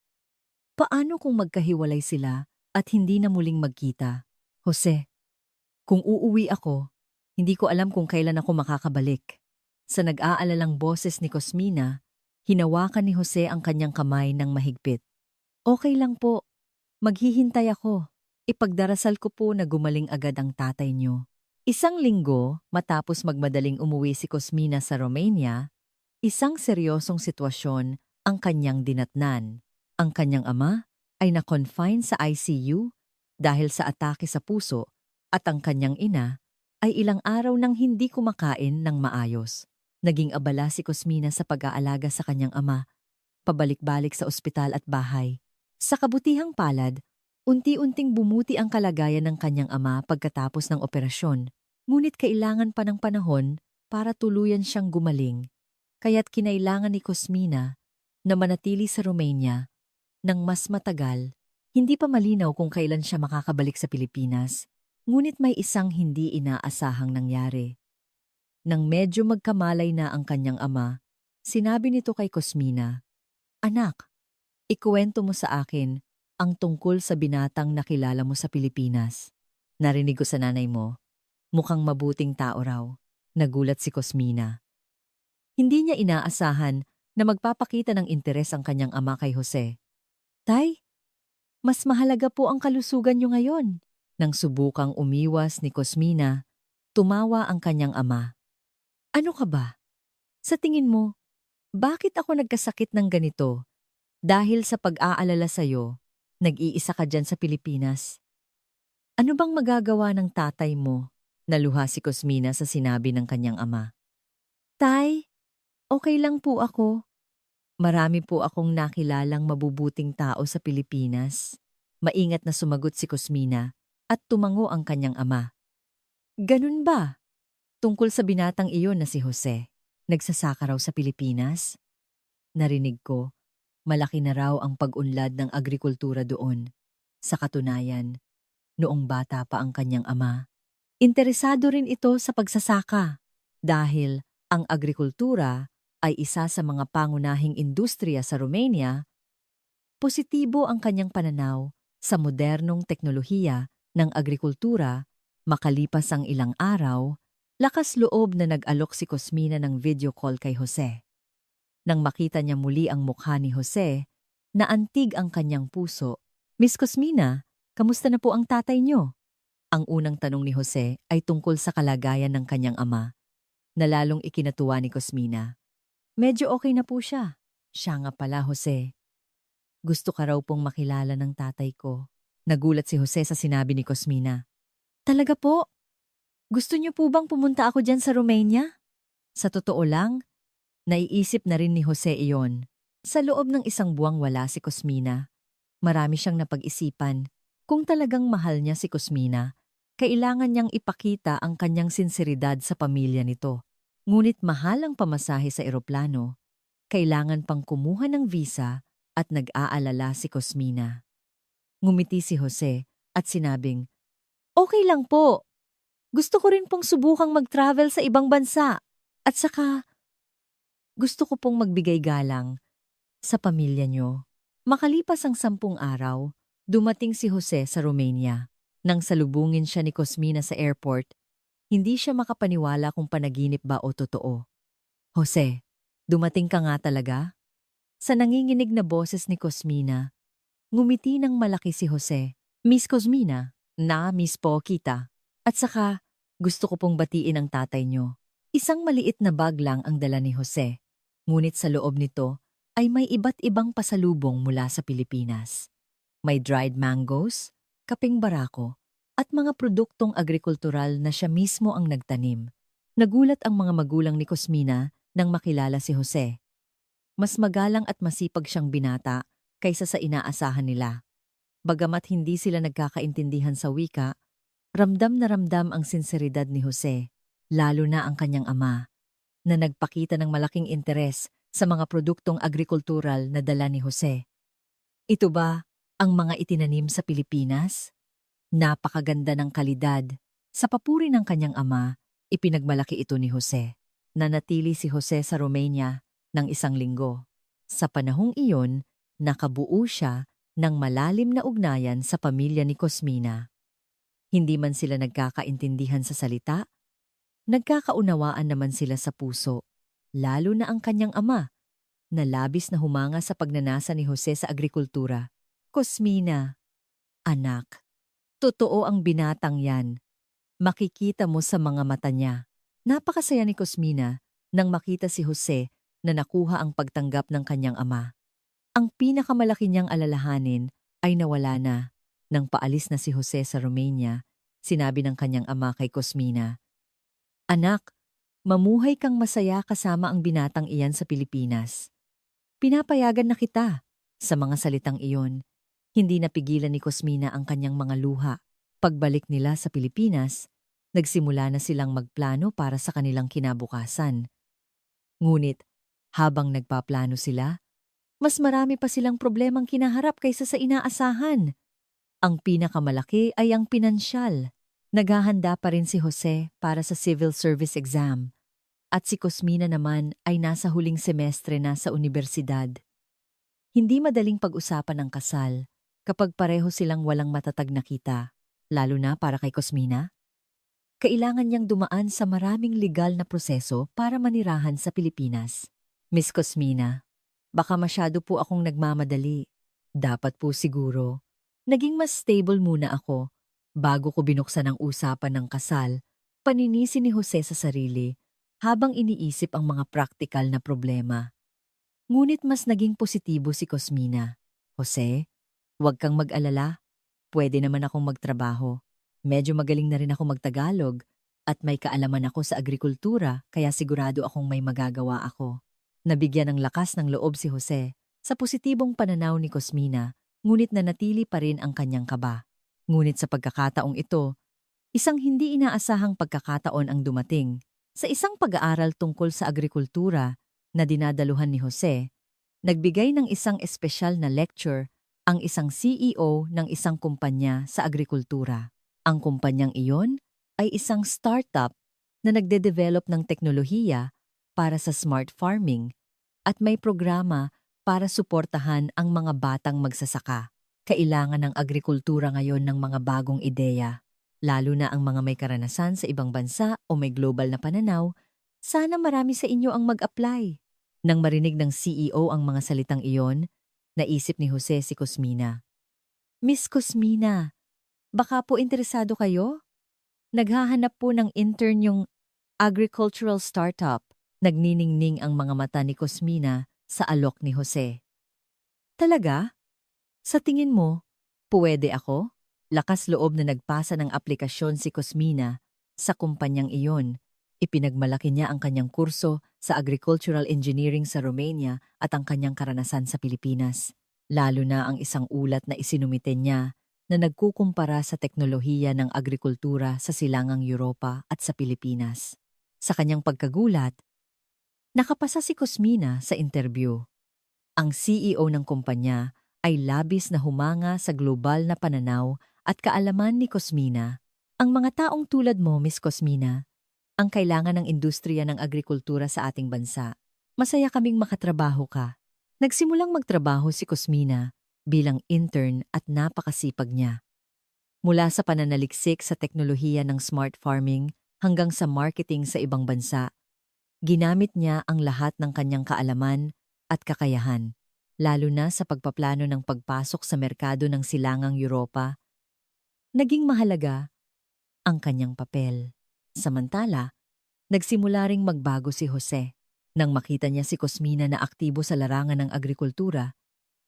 Paano kung magkahiwalay sila at hindi na muling magkita? Jose, kung uuwi ako, hindi ko alam kung kailan ako makakabalik. Sa nag-aalalang boses ni Cosmina, hinawakan ni Jose ang kanyang kamay ng mahigpit. Okay lang po, maghihintay ako. Ipagdarasal ko po na gumaling agad ang tatay niyo. Isang linggo matapos magmadaling umuwi si Cosmina sa Romania, isang seryosong sitwasyon ang kanyang dinatnan. Ang kanyang ama ay na-confine sa ICU dahil sa atake sa puso at ang kanyang ina ay ilang araw nang hindi kumakain ng maayos. Naging abala si Cosmina sa pag-aalaga sa kanyang ama, pabalik-balik sa ospital at bahay. Sa kabutihang palad, unti-unting bumuti ang kalagayan ng kanyang ama pagkatapos ng operasyon, ngunit kailangan pa ng panahon para tuluyan siyang gumaling. Kaya't kinailangan ni Cosmina na manatili sa Romania nang mas matagal. Hindi pa malinaw kung kailan siya makakabalik sa Pilipinas, ngunit may isang hindi inaasahang nangyari. Nang medyo magkamalay na ang kanyang ama, sinabi nito kay Cosmina, "Anak, ikuwento mo sa akin ang tungkol sa binatang nakilala mo sa Pilipinas. Narinig ko sa nanay mo, mukhang mabuting tao raw." Nagulat si Cosmina. Hindi niya inaasahan na magpapakita ng interes ang kanyang ama kay Jose. Tay, mas mahalaga po ang kalusugan niyo ngayon. Nang subukang umiwas ni Cosmina, tumawa ang kanyang ama. Ano ka ba? Sa tingin mo, bakit ako nagkasakit ng ganito? Dahil sa pag-aalala sa'yo, nag-iisa ka dyan sa Pilipinas. Ano bang magagawa ng tatay mo? Naluha si Cosmina sa sinabi ng kanyang ama. Tay, okay lang po ako. Marami po akong nakilalang mabubuting tao sa Pilipinas. Maingat na sumagot si Cosmina at tumango ang kanyang ama. Ganun ba? Tungkol sa binatang iyon na si Jose, nagsasaka raw sa Pilipinas? Narinig ko, malaki na raw ang pag-unlad ng agrikultura doon. Sa katunayan, noong bata pa ang kanyang ama, interesado rin ito sa pagsasaka dahil ang agrikultura ay isa sa mga pangunahing industriya sa Romania. Positibo ang kanyang pananaw sa modernong teknolohiya ng agrikultura. Makalipas ang ilang araw, lakas loob na nag-alok si Cosmina ng video call kay Jose. Nang makita niya muli ang mukha ni Jose, naantig ang kanyang puso. Miss Cosmina, kamusta na po ang tatay niyo? Ang unang tanong ni Jose ay tungkol sa kalagayan ng kanyang ama, na lalong ikinatuwa ni Cosmina. Medyo okay na po siya. Siya nga pala, Jose. Gusto ka raw pong makilala ng tatay ko. Nagulat si Jose sa sinabi ni Cosmina. Talaga po? Gusto niyo po bang pumunta ako dyan sa Romania? Sa totoo lang, naiisip na rin ni Jose iyon. Sa loob ng isang buwang wala si Cosmina, marami siyang napag-isipan. Kung talagang mahal niya si Cosmina, kailangan niyang ipakita ang kanyang sinseridad sa pamilya nito. Ngunit mahal ang pamasahe sa eroplano, kailangan pang kumuha ng visa at nag-aalala si Cosmina. Ngumiti si Jose at sinabing, "Okay lang po. Gusto ko rin pong subukang mag-travel sa ibang bansa. At saka, gusto ko pong magbigay galang sa pamilya niyo." Makalipas ang 10 araw, dumating si Jose sa Romania. Nang salubungin siya ni Cosmina sa airport, hindi siya makapaniwala kung panaginip ba o totoo. "Jose, dumating ka nga talaga?" Sa nanginginig na boses ni Cosmina, ngumiti ng malaki si Jose. "Miss Cosmina, na-miss po kita. At saka, gusto ko pong batiin ang tatay niyo." Isang maliit na bag lang ang dala ni Jose, ngunit sa loob nito ay may iba't ibang pasalubong mula sa Pilipinas. May dried mangoes, kapeng barako, at mga produktong agrikultural na siya mismo ang nagtanim. Nagulat ang mga magulang ni Cosmina nang makilala si Jose. Mas magalang at masipag siyang binata kaysa sa inaasahan nila. Bagamat hindi sila nagkakaintindihan sa wika, ramdam na ramdam ang sinseridad ni Jose, lalo na ang kanyang ama, na nagpakita ng malaking interes sa mga produktong agrikultural na dala ni Jose. Ito ba ang mga itinanim sa Pilipinas? Napakaganda ng kalidad. Sa papuri ng kanyang ama, ipinagmalaki ito ni Jose. Nanatili si Jose sa Romania ng 1 linggo. Sa panahong iyon, nakabuo siya ng malalim na ugnayan sa pamilya ni Cosmina. Hindi man sila nagkakaintindihan sa salita, nagkakaunawaan naman sila sa puso, lalo na ang kanyang ama, na labis na humanga sa pagnanasa ni Jose sa agrikultura. "Cosmina, anak, totoo ang binatang yan. Makikita mo sa mga mata niya." Napakasaya ni Cosmina nang makita si Jose na nakuha ang pagtanggap ng kanyang ama. Ang pinakamalaki niyang alalahanin ay nawala na. Nang paalis na si Jose sa Romania, sinabi ng kanyang ama kay Cosmina, "Anak, mamuhay kang masaya kasama ang binatang iyan sa Pilipinas. Pinapayagan na kita." Sa mga salitang iyon, hindi napigilan ni Cosmina ang kanyang mga luha. Pagbalik nila sa Pilipinas, nagsimula na silang magplano para sa kanilang kinabukasan. Ngunit, habang nagpaplano sila, mas marami pa silang problemang kinaharap kaysa sa inaasahan. Ang pinakamalaki ay ang pinansyal. Naghahanda pa rin si Jose para sa civil service exam, at si Cosmina naman ay nasa huling semestre na sa unibersidad. Hindi madaling pag-usapan ang kasal kapag pareho silang walang matatag na kita, lalo na para kay Cosmina. Kailangan niyang dumaan sa maraming legal na proseso para manirahan sa Pilipinas. "Miss Cosmina, baka masyado po akong nagmamadali. Dapat po siguro naging mas stable muna ako bago ko binuksan ang usapan ng kasal." Paninisi ni Jose sa sarili habang iniisip ang mga praktikal na problema. Ngunit mas naging positibo si Cosmina. "Jose, huwag kang mag-alala. Pwede naman akong magtrabaho. Medyo magaling na rin ako magtagalog at may kaalaman ako sa agrikultura kaya sigurado akong may magagawa ako." Nabigyan ng lakas ng loob si Jose sa positibong pananaw ni Cosmina, ngunit nanatili pa rin ang kanyang kaba. Ngunit sa pagkakataong ito, isang hindi inaasahang pagkakataon ang dumating. Sa isang pag-aaral tungkol sa agrikultura na dinadaluhan ni Jose, nagbigay ng isang espesyal na lecture ang isang CEO ng isang kumpanya sa agrikultura. Ang kumpanyang iyon ay isang startup na nagde-develop ng teknolohiya para sa smart farming at may programa para suportahan ang mga batang magsasaka. Kailangan ng agrikultura ngayon ng mga bagong ideya, lalo na ang mga may karanasan sa ibang bansa o may global na pananaw. Sana marami sa inyo ang mag-apply. Nang marinig ng CEO ang mga salitang iyon, naisip ni Jose si Cosmina. "Miss Cosmina, baka po interesado kayo? Naghahanap po ng intern yung agricultural startup." Nagniningning ang mga mata ni Cosmina sa alok ni Jose. "Talaga? Sa tingin mo, puwede ako?" Lakas loob na nagpasa ng aplikasyon si Cosmina sa kumpanyang iyon. Ipinagmalaki niya ang kanyang kurso sa agricultural engineering sa Romania at ang kanyang karanasan sa Pilipinas. Lalo na ang isang ulat na isinumite niya na nagkukumpara sa teknolohiya ng agrikultura sa silangang Europa at sa Pilipinas. Sa kanyang pagkagulat, nakapasa si Cosmina sa interview. Ang CEO ng kumpanya ay labis na humanga sa global na pananaw at kaalaman ni Cosmina. Ang mga taong tulad mo, Miss Cosmina, ang kailangan ng industriya ng agrikultura sa ating bansa. Masaya kaming makatrabaho ka. Nagsimulang magtrabaho si Cosmina bilang intern at napakasipag niya. Mula sa pananaliksik sa teknolohiya ng smart farming hanggang sa marketing sa ibang bansa, ginamit niya ang lahat ng kanyang kaalaman at kakayahan, lalo na sa pagpaplano ng pagpasok sa merkado ng silangang Europa. Naging mahalaga ang kanyang papel. Samantala, nagsimula ring magbago si Jose. Nang makita niya si Cosmina na aktibo sa larangan ng agrikultura,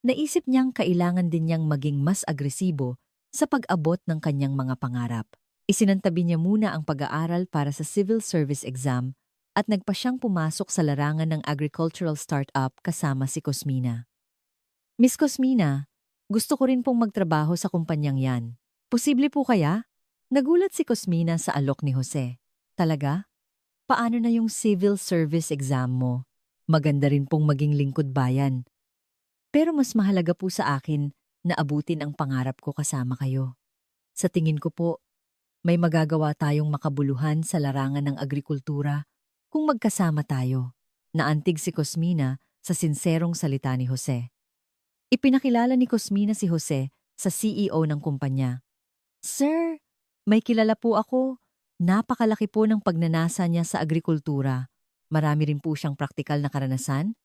naisip niyang kailangan din niyang maging mas agresibo sa pag-abot ng kanyang mga pangarap. Isinantabi niya muna ang pag-aaral para sa civil service exam at nagpa siyang pumasok sa larangan ng agricultural startup kasama si Cosmina. Miss Cosmina, gusto ko rin pong magtrabaho sa kumpanyang yan. Posible po kaya? Nagulat si Cosmina sa alok ni Jose. Talaga? Paano na yung civil service exam mo? Maganda rin pong maging lingkod bayan. Pero mas mahalaga po sa akin na abutin ang pangarap ko kasama kayo. Sa tingin ko po, may magagawa tayong makabuluhan sa larangan ng agrikultura kung magkasama tayo. Naantig si Cosmina sa sinserong salita ni Jose. Ipinakilala ni Cosmina si Jose sa CEO ng kumpanya. Sir, may kilala po ako. Napakalaki po ng pagnanasa niya sa agrikultura. Marami rin po siyang praktikal na karanasan.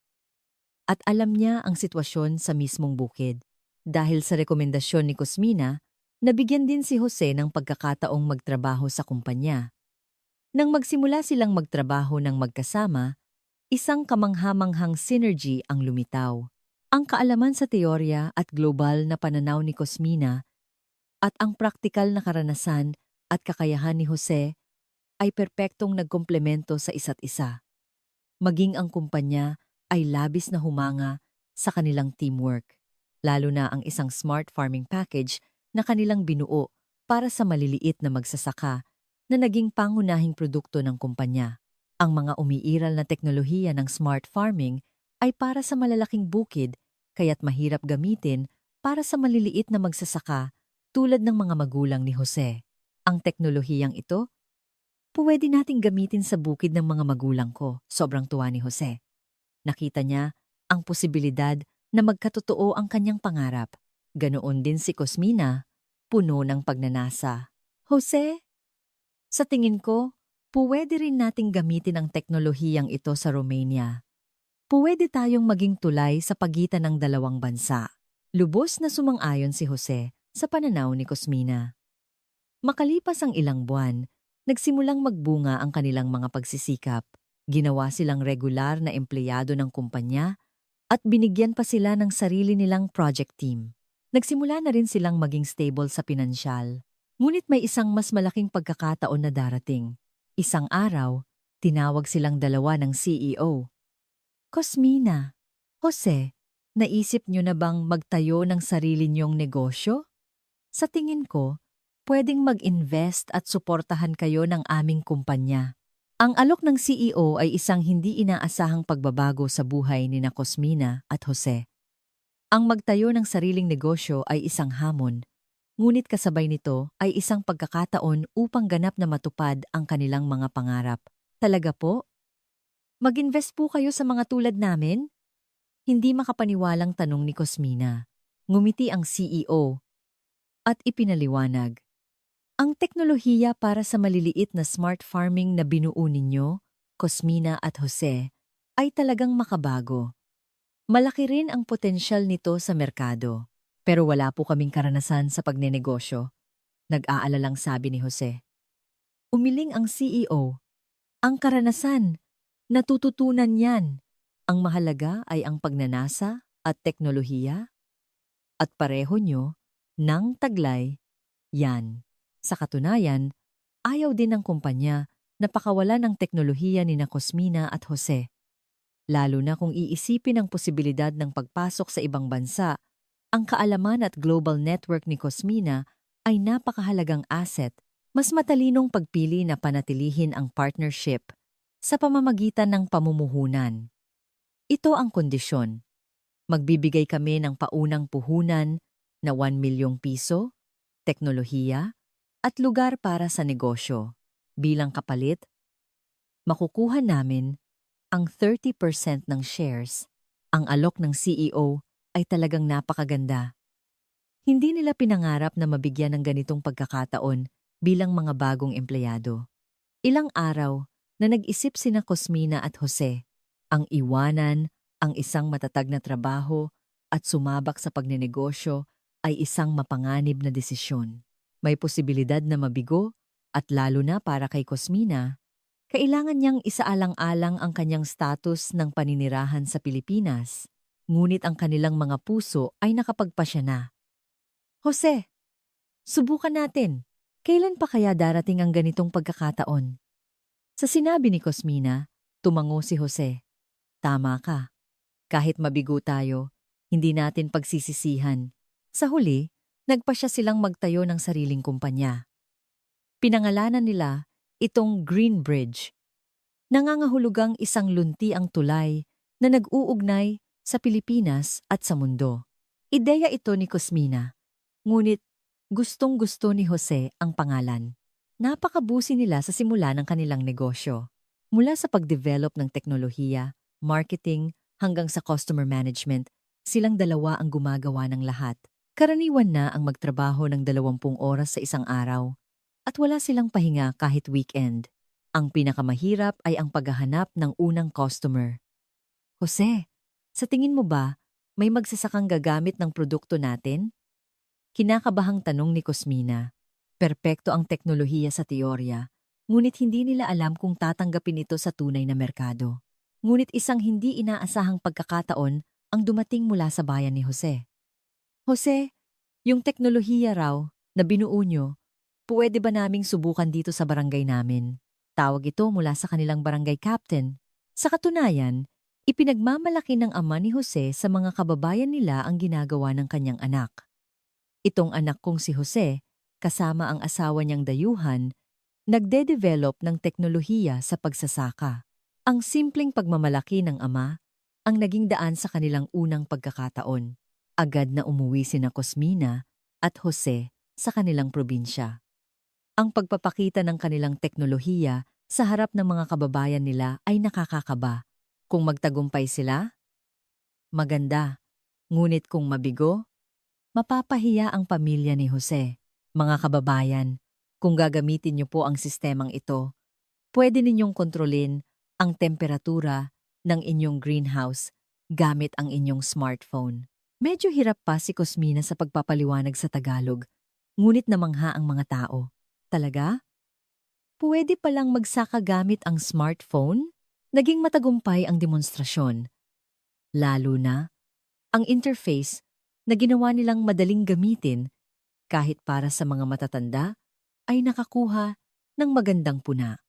At alam niya ang sitwasyon sa mismong bukid. Dahil sa rekomendasyon ni Cosmina, nabigyan din si Jose ng pagkakataong magtrabaho sa kumpanya. Nang magsimula silang magtrabaho ng magkasama, isang kamanghamanghang synergy ang lumitaw. Ang kaalaman sa teorya at global na pananaw ni Cosmina at ang praktikal na karanasan at kakayahan ni Jose ay perpektong nagkomplemento sa isa't isa. Maging ang kumpanya ay labis na humanga sa kanilang teamwork, lalo na ang isang smart farming package na kanilang binuo para sa maliliit na magsasaka na naging pangunahing produkto ng kumpanya. Ang mga umiiral na teknolohiya ng smart farming ay para sa malalaking bukid kaya't mahirap gamitin para sa maliliit na magsasaka tulad ng mga magulang ni Jose. Ang teknolohiyang ito, pwede nating gamitin sa bukid ng mga magulang ko. Sobrang tuwa ni Jose. Nakita niya ang posibilidad na magkatotoo ang kanyang pangarap. Ganoon din si Cosmina, puno ng pagnanasa. Jose, sa tingin ko, pwede rin nating gamitin ang teknolohiyang ito sa Romania. Pwede tayong maging tulay sa pagitan ng dalawang bansa. Lubos na sumang-ayon si Jose sa pananaw ni Cosmina. Makalipas ang ilang buwan, nagsimulang magbunga ang kanilang mga pagsisikap. Ginawa silang regular na empleyado ng kumpanya at binigyan pa sila ng sarili nilang project team. Nagsimula na rin silang maging stable sa pinansyal. Ngunit may isang mas malaking pagkakataon na darating. Isang araw, tinawag silang dalawa ng CEO. Cosmina, Jose, naisip niyo na bang magtayo ng sarili niyong negosyo? Sa tingin ko, pwedeng mag-invest at suportahan kayo ng aming kumpanya. Ang alok ng CEO ay isang hindi inaasahang pagbabago sa buhay ni na Cosmina at Jose. Ang magtayo ng sariling negosyo ay isang hamon, ngunit kasabay nito ay isang pagkakataon upang ganap na matupad ang kanilang mga pangarap. Talaga po? Mag-invest po kayo sa mga tulad namin? Hindi makapaniwalang tanong ni Cosmina. Ngumiti ang CEO at ipinaliwanag. Ang teknolohiya para sa maliliit na smart farming na binuo ninyo, Cosmina at Jose, ay talagang makabago. Malaki rin ang potensyal nito sa merkado. Pero wala po kaming karanasan sa pagnenegosyo, nag-aalalang sabi ni Jose. Umiling ang CEO. Ang karanasan, natututunan yan. Ang mahalaga ay ang pagnanasa at teknolohiya. At pareho nyo, nang taglay, yan. Sa katunayan, ayaw din ng kumpanya na pakawalan ang teknolohiya ni na Cosmina at Jose. Lalo na kung iisipin ang posibilidad ng pagpasok sa ibang bansa, ang kaalaman at global network ni Cosmina ay napakahalagang asset. Mas matalinong pagpili na panatilihin ang partnership sa pamamagitan ng pamumuhunan. Ito ang kondisyon. Magbibigay kami ng paunang puhunan na 1 milyong piso, teknolohiya, at lugar para sa negosyo. Bilang kapalit, makukuha namin ang 30% ng shares. Ang alok ng CEO ay talagang napakaganda. Hindi nila pinangarap na mabigyan ng ganitong pagkakataon bilang mga bagong empleyado. Ilang araw na nag-isip sina Cosmina at Jose, ang iwanan ang isang matatag na trabaho at sumabak sa pagnenegosyo ay isang mapanganib na desisyon. May posibilidad na mabigo at lalo na para kay Cosmina, kailangan niyang isaalang-alang ang kanyang status ng paninirahan sa Pilipinas, ngunit ang kanilang mga puso ay nakapagpasya na. Jose, subukan natin. Kailan pa kaya darating ang ganitong pagkakataon? Sa sinabi ni Cosmina, tumango si Jose. Tama ka. Kahit mabigo tayo, hindi natin pagsisisihan. Sa huli, nagpasya silang magtayo ng sariling kumpanya. Pinangalanan nila itong Green Bridge. Nangangahulugang isang lunti ang tulay na nag-uugnay sa Pilipinas at sa mundo. Ideya ito ni Cosmina, ngunit gustong-gusto ni Jose ang pangalan. Napakabusi nila sa simula ng kanilang negosyo. Mula sa pag-develop ng teknolohiya, marketing, hanggang sa customer management, silang dalawa ang gumagawa ng lahat. Karaniwan na ang magtrabaho ng 20 oras sa isang araw at wala silang pahinga kahit weekend. Ang pinakamahirap ay ang paghahanap ng unang customer. Jose, sa tingin mo ba may magsasakang gagamit ng produkto natin? Kinakabahang tanong ni Cosmina. Perpekto ang teknolohiya sa teorya, ngunit hindi nila alam kung tatanggapin ito sa tunay na merkado. Ngunit isang hindi inaasahang pagkakataon ang dumating mula sa bayan ni Jose. Jose, yung teknolohiya raw na binuo nyo, pwede ba naming subukan dito sa barangay namin? Tawag ito mula sa kanilang barangay captain. Sa katunayan, ipinagmamalaki ng ama ni Jose sa mga kababayan nila ang ginagawa ng kanyang anak. Itong anak kong si Jose, kasama ang asawa niyang dayuhan, nagde-develop ng teknolohiya sa pagsasaka. Ang simpleng pagmamalaki ng ama ang naging daan sa kanilang unang pagkakataon. Agad na umuwi sina Cosmina at Jose sa kanilang probinsya. Ang pagpapakita ng kanilang teknolohiya sa harap ng mga kababayan nila ay nakakakaba. Kung magtagumpay sila, maganda. Ngunit kung mabigo, mapapahiya ang pamilya ni Jose. Mga kababayan, kung gagamitin niyo po ang sistemang ito, pwede ninyong kontrolin ang temperatura ng inyong greenhouse gamit ang inyong smartphone. Medyo hirap pa si Cosmina sa pagpapaliwanag sa Tagalog, ngunit namangha ang mga tao. Talaga? Pwede palang magsaka gamit ang smartphone? Naging matagumpay ang demonstrasyon. Lalo na, ang interface na ginawa nilang madaling gamitin kahit para sa mga matatanda ay nakakuha ng magandang puna.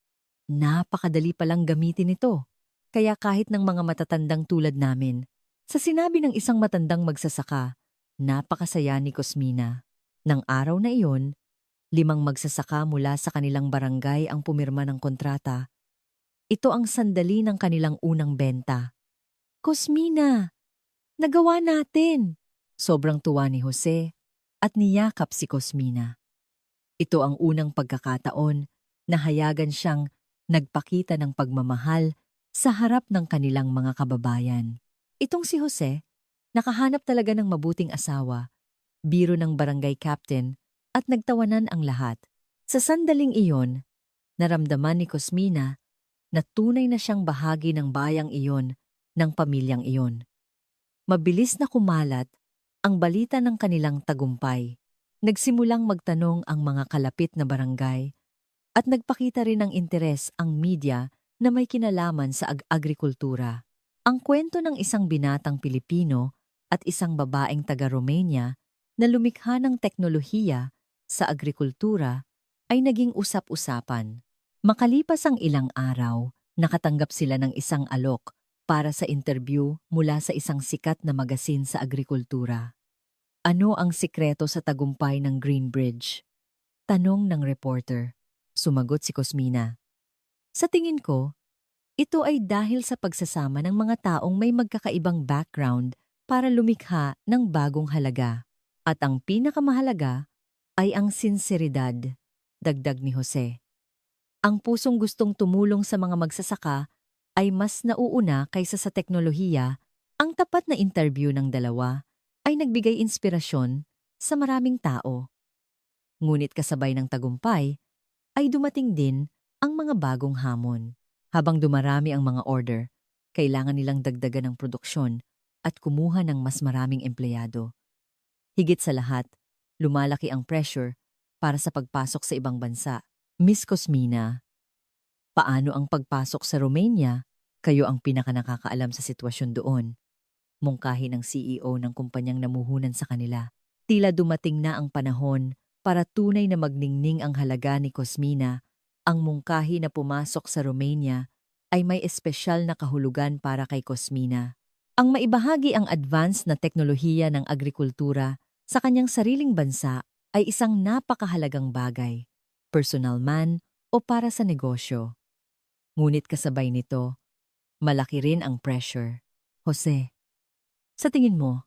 Napakadali palang gamitin ito, kaya kahit ng mga matatandang tulad namin. Sa sinabi ng isang matandang magsasaka, napakasaya ni Cosmina. Nang araw na iyon, 5 magsasaka mula sa kanilang barangay ang pumirma ng kontrata. Ito ang sandali ng kanilang unang benta. Cosmina, nagawa natin! Sobrang tuwa ni Jose at niyakap si Cosmina. Ito ang unang pagkakataon na hayagan siyang nagpakita ng pagmamahal sa harap ng kanilang mga kababayan. Itong si Jose, nakahanap talaga ng mabuting asawa, biro ng barangay captain at nagtawanan ang lahat. Sa sandaling iyon, naramdaman ni Cosmina na tunay na siyang bahagi ng bayang iyon, ng pamilyang iyon. Mabilis na kumalat ang balita ng kanilang tagumpay. Nagsimulang magtanong ang mga kalapit na barangay at nagpakita rin ng interes ang media na may kinalaman sa agrikultura. Ang kwento ng isang binatang Pilipino at isang babaeng taga-Romania na lumikha ng teknolohiya sa agrikultura ay naging usap-usapan. Makalipas ang ilang araw, nakatanggap sila ng isang alok para sa interview mula sa isang sikat na magasin sa agrikultura. Ano ang sikreto sa tagumpay ng Green Bridge? Tanong ng reporter. Sumagot si Cosmina. Sa tingin ko, ito ay dahil sa pagsasama ng mga taong may magkakaibang background para lumikha ng bagong halaga. At ang pinakamahalaga ay ang sinseridad, dagdag ni Jose. Ang pusong gustong tumulong sa mga magsasaka ay mas nauuna kaysa sa teknolohiya. Ang tapat na interview ng dalawa ay nagbigay inspirasyon sa maraming tao. Ngunit kasabay ng tagumpay ay dumating din ang mga bagong hamon. Habang dumarami ang mga order, kailangan nilang dagdagan ng produksyon at kumuha ng mas maraming empleyado. Higit sa lahat, lumalaki ang pressure para sa pagpasok sa ibang bansa. Miss Cosmina, paano ang pagpasok sa Romania? Kayo ang pinakanakakaalam sa sitwasyon doon. Mungkahi ng CEO ng kumpanyang namuhunan sa kanila. Tila dumating na ang panahon para tunay na magningning ang halaga ni Cosmina. Ang mungkahi na pumasok sa Romania ay may espesyal na kahulugan para kay Cosmina. Ang maibahagi ang advanced na teknolohiya ng agrikultura sa kanyang sariling bansa ay isang napakahalagang bagay, personal man o para sa negosyo. Ngunit kasabay nito, malaki rin ang pressure. Jose, sa tingin mo,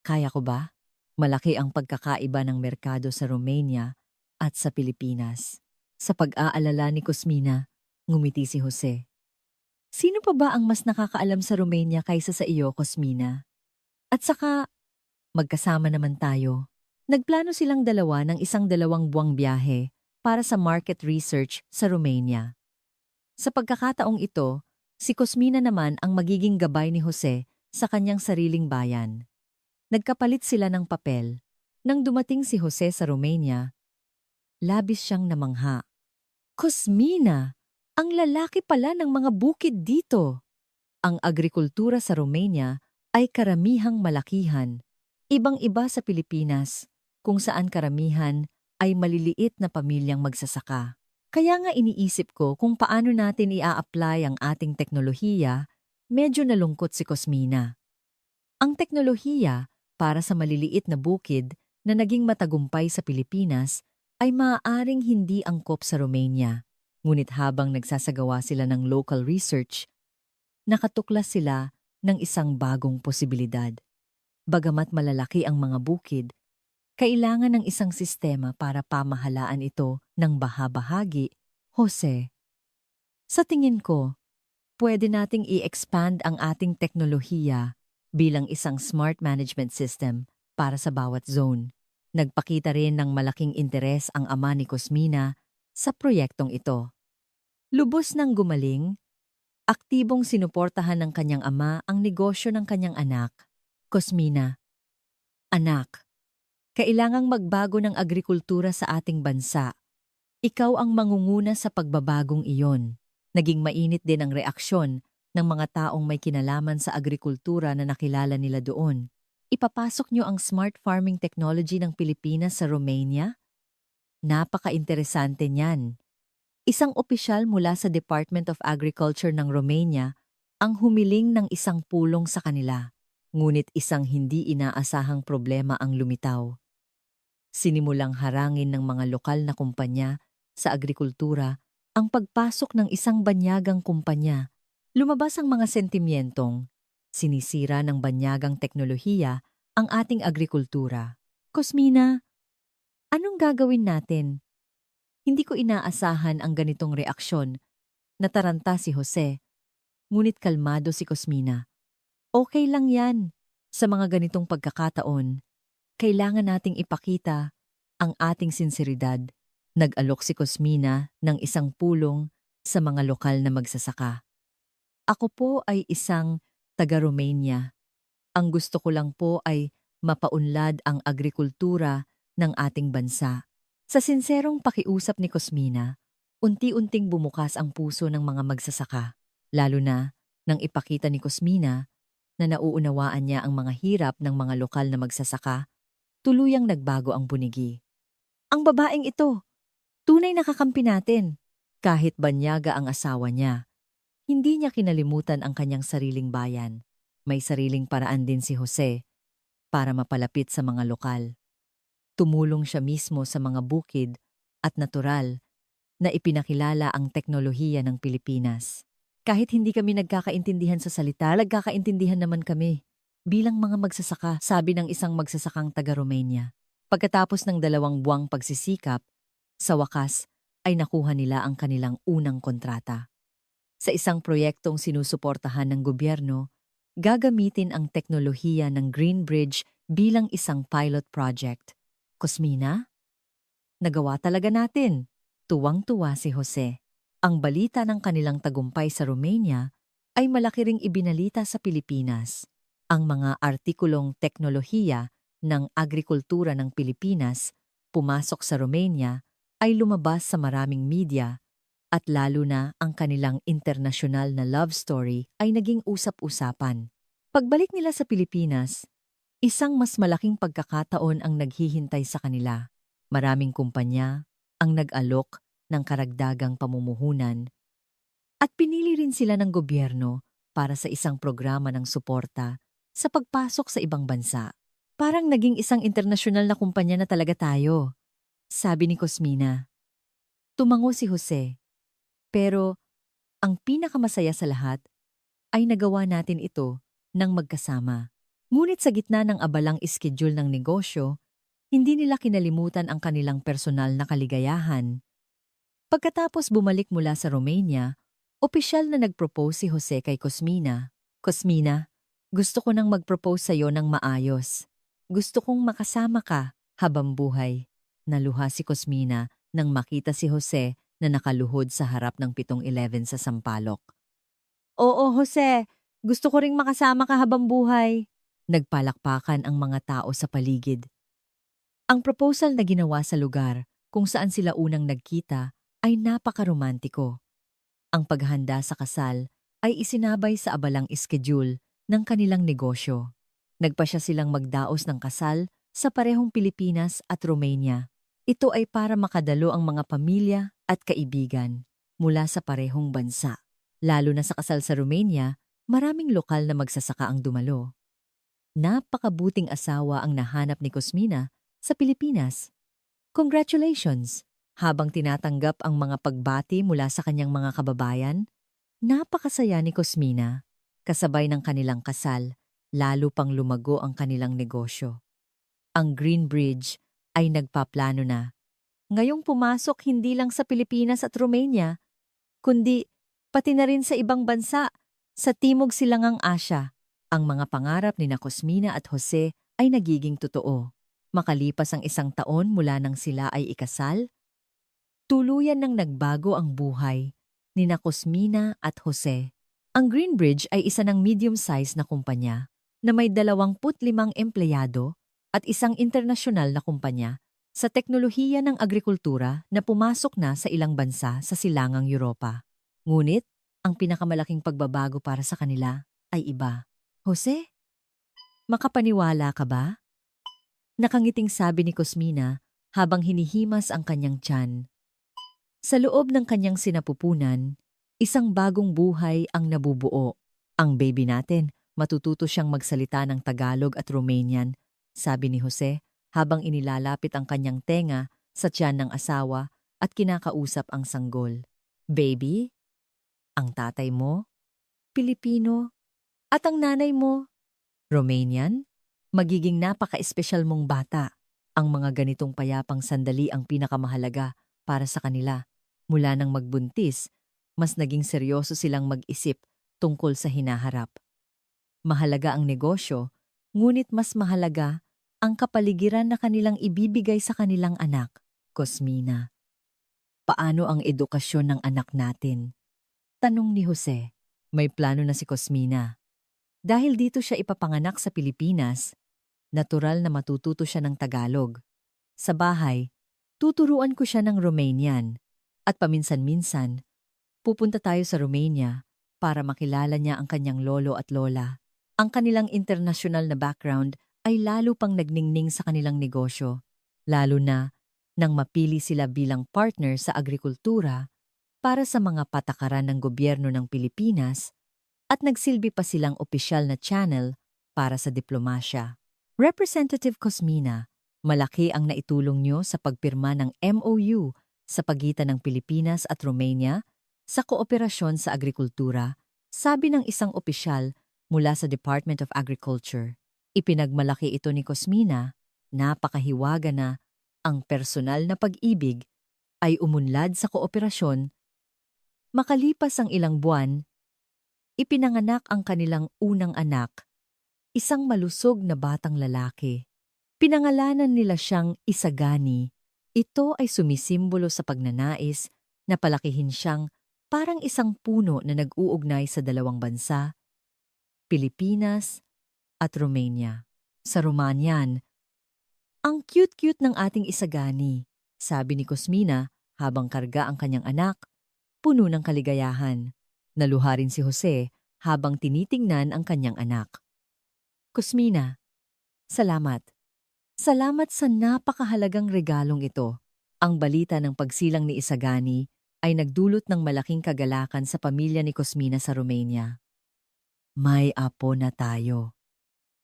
kaya ko ba? Malaki ang pagkakaiba ng merkado sa Romania at sa Pilipinas. Sa pag-aalala ni Cosmina, ngumiti si Jose. Sino pa ba ang mas nakakaalam sa Romania kaysa sa iyo, Cosmina? At saka, magkasama naman tayo. Nagplano silang dalawa ng isang 2 buwang biyahe para sa market research sa Romania. Sa pagkakataong ito, si Cosmina naman ang magiging gabay ni Jose sa kanyang sariling bayan. Nagkapalit sila ng papel. Nang dumating si Jose sa Romania, labis siyang namangha. Cosmina, ang lalaki pala ng mga bukid dito. Ang agrikultura sa Romania ay karamihang malakihan. Ibang-iba sa Pilipinas, kung saan karamihan ay maliliit na pamilyang magsasaka. Kaya nga iniisip ko kung paano natin ia-apply ang ating teknolohiya, medyo nalungkot si Cosmina. Ang teknolohiya para sa maliliit na bukid na naging matagumpay sa Pilipinas ay maaaring hindi angkop sa Romania. Ngunit habang nagsasagawa sila ng local research, nakatuklas sila ng isang bagong posibilidad. Bagamat malalaki ang mga bukid, kailangan ng isang sistema para pamahalaan ito ng bahagi. Jose, sa tingin ko, pwede nating i-expand ang ating teknolohiya bilang isang smart management system para sa bawat zone. Nagpakita rin ng malaking interes ang ama ni Cosmina sa proyektong ito. Lubos nang gumaling, aktibong sinuportahan ng kanyang ama ang negosyo ng kanyang anak. Cosmina, anak, kailangang magbago ng agrikultura sa ating bansa. Ikaw ang mangunguna sa pagbabagong iyon. Naging mainit din ang reaksyon ng mga taong may kinalaman sa agrikultura na nakilala nila doon. Ipapasok niyo ang smart farming technology ng Pilipinas sa Romania? Napaka-interesante niyan. Isang opisyal mula sa Department of Agriculture ng Romania ang humiling ng isang pulong sa kanila. Ngunit isang hindi inaasahang problema ang lumitaw. Sinimulang harangin ng mga lokal na kumpanya sa agrikultura ang pagpasok ng isang banyagang kumpanya. Lumabas ang mga sentimientong sinisira ng banyagang teknolohiya ang ating agrikultura. Cosmina, anong gagawin natin? Hindi ko inaasahan ang ganitong reaksyon. Nataranta si Jose, ngunit kalmado si Cosmina. Okay lang yan. Sa mga ganitong pagkakataon, kailangan nating ipakita ang ating sinseridad. Nag-alok si Cosmina ng isang pulong sa mga lokal na magsasaka. Ako po ay isang taga-Romania. Ang gusto ko lang po ay mapaunlad ang agrikultura ng ating bansa. Sa sinserong pakiusap ni Cosmina, unti-unting bumukas ang puso ng mga magsasaka, lalo na nang ipakita ni Cosmina na nauunawaan niya ang mga hirap ng mga lokal na magsasaka. Tuluyang nagbago ang bunigi. Ang babaeng ito, tunay na kakampi natin. Kahit banyaga ang asawa niya, hindi niya kinalimutan ang kanyang sariling bayan. May sariling paraan din si Jose para mapalapit sa mga lokal. Tumulong siya mismo sa mga bukid at natural na ipinakilala ang teknolohiya ng Pilipinas. Kahit hindi kami nagkakaintindihan sa salita, nagkakaintindihan naman kami bilang mga magsasaka, sabi ng isang magsasakang taga-Romania. Pagkatapos ng 2 buwang pagsisikap, sa wakas ay nakuha nila ang kanilang unang kontrata. Sa isang proyektong sinusuportahan ng gobyerno, gagamitin ang teknolohiya ng Green Bridge bilang isang pilot project. Cosmina, nagawa talaga natin. Tuwang-tuwa si Jose. Ang balita ng kanilang tagumpay sa Romania ay malaki ring ibinalita sa Pilipinas. Ang mga artikulong teknolohiya ng agrikultura ng Pilipinas pumasok sa Romania ay lumabas sa maraming media at lalo na ang kanilang internasyonal na love story ay naging usap-usapan. Pagbalik nila sa Pilipinas, isang mas malaking pagkakataon ang naghihintay sa kanila. Maraming kumpanya ang nag-alok ng karagdagang pamumuhunan at pinili rin sila ng gobyerno para sa isang programa ng suporta sa pagpasok sa ibang bansa. Parang naging isang internasyonal na kumpanya na talaga tayo, sabi ni Cosmina. Tumango si Jose. Pero ang pinakamasaya sa lahat ay nagawa natin ito ng magkasama. Ngunit sa gitna ng abalang iskediul ng negosyo, hindi nila kinalimutan ang kanilang personal na kaligayahan. Pagkatapos bumalik mula sa Romania, opisyal na nag-propose si Jose kay Cosmina. Cosmina, gusto ko nang mag-propose sa'yo ng maayos. Gusto kong makasama ka habang buhay. Naluha si Cosmina nang makita si Jose na nakaluhod sa harap ng 7-Eleven sa Sampaloc. Oo, Jose. Gusto ko ring makasama ka habang buhay. Nagpalakpakan ang mga tao sa paligid. Ang proposal na ginawa sa lugar kung saan sila unang nagkita ay napakaromantiko. Ang paghahanda sa kasal ay isinabay sa abalang iskediul ng kanilang negosyo. Nagpasya silang magdaos ng kasal sa parehong Pilipinas at Romania. Ito ay para makadalo ang mga pamilya at kaibigan mula sa parehong bansa. Lalo na sa kasal sa Romania, maraming lokal na magsasaka ang dumalo. Napakabuting asawa ang nahanap ni Cosmina sa Pilipinas. Congratulations! Habang tinatanggap ang mga pagbati mula sa kanyang mga kababayan, napakasaya ni Cosmina. Kasabay ng kanilang kasal, lalo pang lumago ang kanilang negosyo. Ang Green Bridge ay nagpaplano na. Ngayong pumasok hindi lang sa Pilipinas at Romania, kundi pati na rin sa ibang bansa, sa Timog Silangang Asya. Ang mga pangarap ni Cosmina at Jose ay nagiging totoo. Makalipas ang 1 taon mula nang sila ay ikasal, tuluyan nang nagbago ang buhay ni Cosmina at Jose. Ang Green Bridge ay isa ng medium-size na kumpanya na may 25 empleyado at isang internasyonal na kumpanya sa teknolohiya ng agrikultura na pumasok na sa ilang bansa sa silangang Europa. Ngunit, ang pinakamalaking pagbabago para sa kanila ay iba. Jose, makapaniwala ka ba? Nakangiting sabi ni Cosmina habang hinihimas ang kanyang tiyan. Sa loob ng kanyang sinapupunan, isang bagong buhay ang nabubuo. Ang baby natin, matututo siyang magsalita ng Tagalog at Romanian, sabi ni Jose habang inilalapit ang kanyang tenga sa tiyan ng asawa at kinakausap ang sanggol. Baby, ang tatay mo, Pilipino, at ang nanay mo, Romanian? Magiging napaka-espesyal mong bata. Ang mga ganitong payapang sandali ang pinakamahalaga para sa kanila. Mula nang magbuntis, mas naging seryoso silang mag-isip tungkol sa hinaharap. Mahalaga ang negosyo, ngunit mas mahalaga ang kapaligiran na kanilang ibibigay sa kanilang anak. Cosmina, paano ang edukasyon ng anak natin? Tanong ni Jose. May plano na si Cosmina. Dahil dito siya ipapanganak sa Pilipinas, natural na matututo siya ng Tagalog. Sa bahay, tuturuan ko siya ng Romanian at paminsan-minsan, pupunta tayo sa Romania para makilala niya ang kanyang lolo at lola. Ang kanilang internasyonal na background ay lalo pang nagningning sa kanilang negosyo, lalo na nang mapili sila bilang partner sa agrikultura para sa mga patakaran ng gobyerno ng Pilipinas at nagsilbi pa silang opisyal na channel para sa diplomasya. Representative Cosmina, malaki ang naitulong niyo sa pagpirma ng MOU sa pagitan ng Pilipinas at Romania sa kooperasyon sa agrikultura, sabi ng isang opisyal mula sa Department of Agriculture. Ipinagmalaki ito ni Cosmina, napakahiwaga na ang personal na pag-ibig ay umunlad sa kooperasyon. Makalipas ang ilang buwan, ipinanganak ang kanilang unang anak, isang malusog na batang lalaki. Pinangalanan nila siyang Isagani. Ito ay sumisimbolo sa pagnanais na palakihin siyang parang isang puno na nag-uugnay sa dalawang bansa, Pilipinas at Romania. Sa Romanian, "Ang cute-cute ng ating Isagani," sabi ni Cosmina habang karga ang kanyang anak, puno ng kaligayahan. Naluha rin si Jose habang tinitingnan ang kanyang anak. "Cosmina, salamat. Salamat sa napakahalagang regalong ito." Ang balita ng pagsilang ni Isagani ay nagdulot ng malaking kagalakan sa pamilya ni Cosmina sa Romania. "May apo na tayo."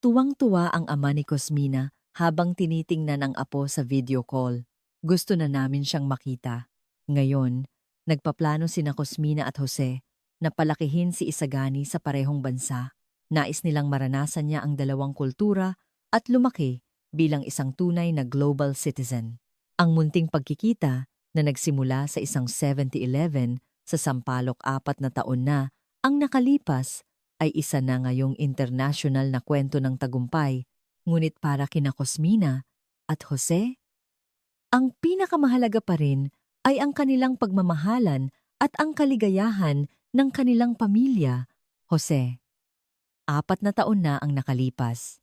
Tuwang-tuwa ang ama ni Cosmina habang tinitingnan ang apo sa video call. Gusto na namin siyang makita. Ngayon, nagpaplano sina Cosmina at Jose na palakihin si Isagani sa parehong bansa. Nais nilang maranasan niya ang dalawang kultura at lumaki bilang isang tunay na global citizen. Ang munting pagkikita na nagsimula sa isang 7-Eleven sa Sampaloc 4 na taon na ang nakalipas ay isa na ngayong international na kwento ng tagumpay. Ngunit para kina Cosmina at Jose, ang pinakamahalaga pa rin ay ang kanilang pagmamahalan at ang kaligayahan ng kanilang pamilya. Jose, 4 na taon na ang nakalipas.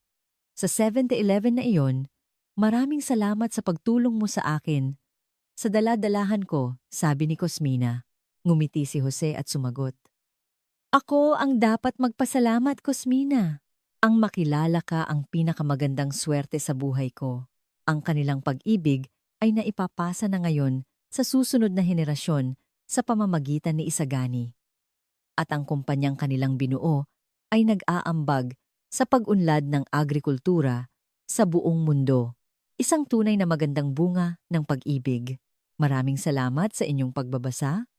Sa 7-Eleven na iyon, maraming salamat sa pagtulong mo sa akin. Sa dala-dalahan ko, sabi ni Cosmina. Ngumiti si Jose at sumagot. "Ako ang dapat magpasalamat, Cosmina. Ang makilala ka ang pinakamagandang swerte sa buhay ko. Ang kanilang pag-ibig ay naipapasa na ngayon sa susunod na henerasyon sa pamamagitan ni Isagani. At ang kumpanyang kanilang binuo ay nag-aambag sa pag-unlad ng agrikultura sa buong mundo. Isang tunay na magandang bunga ng pag-ibig. Maraming salamat sa inyong pagbabasa.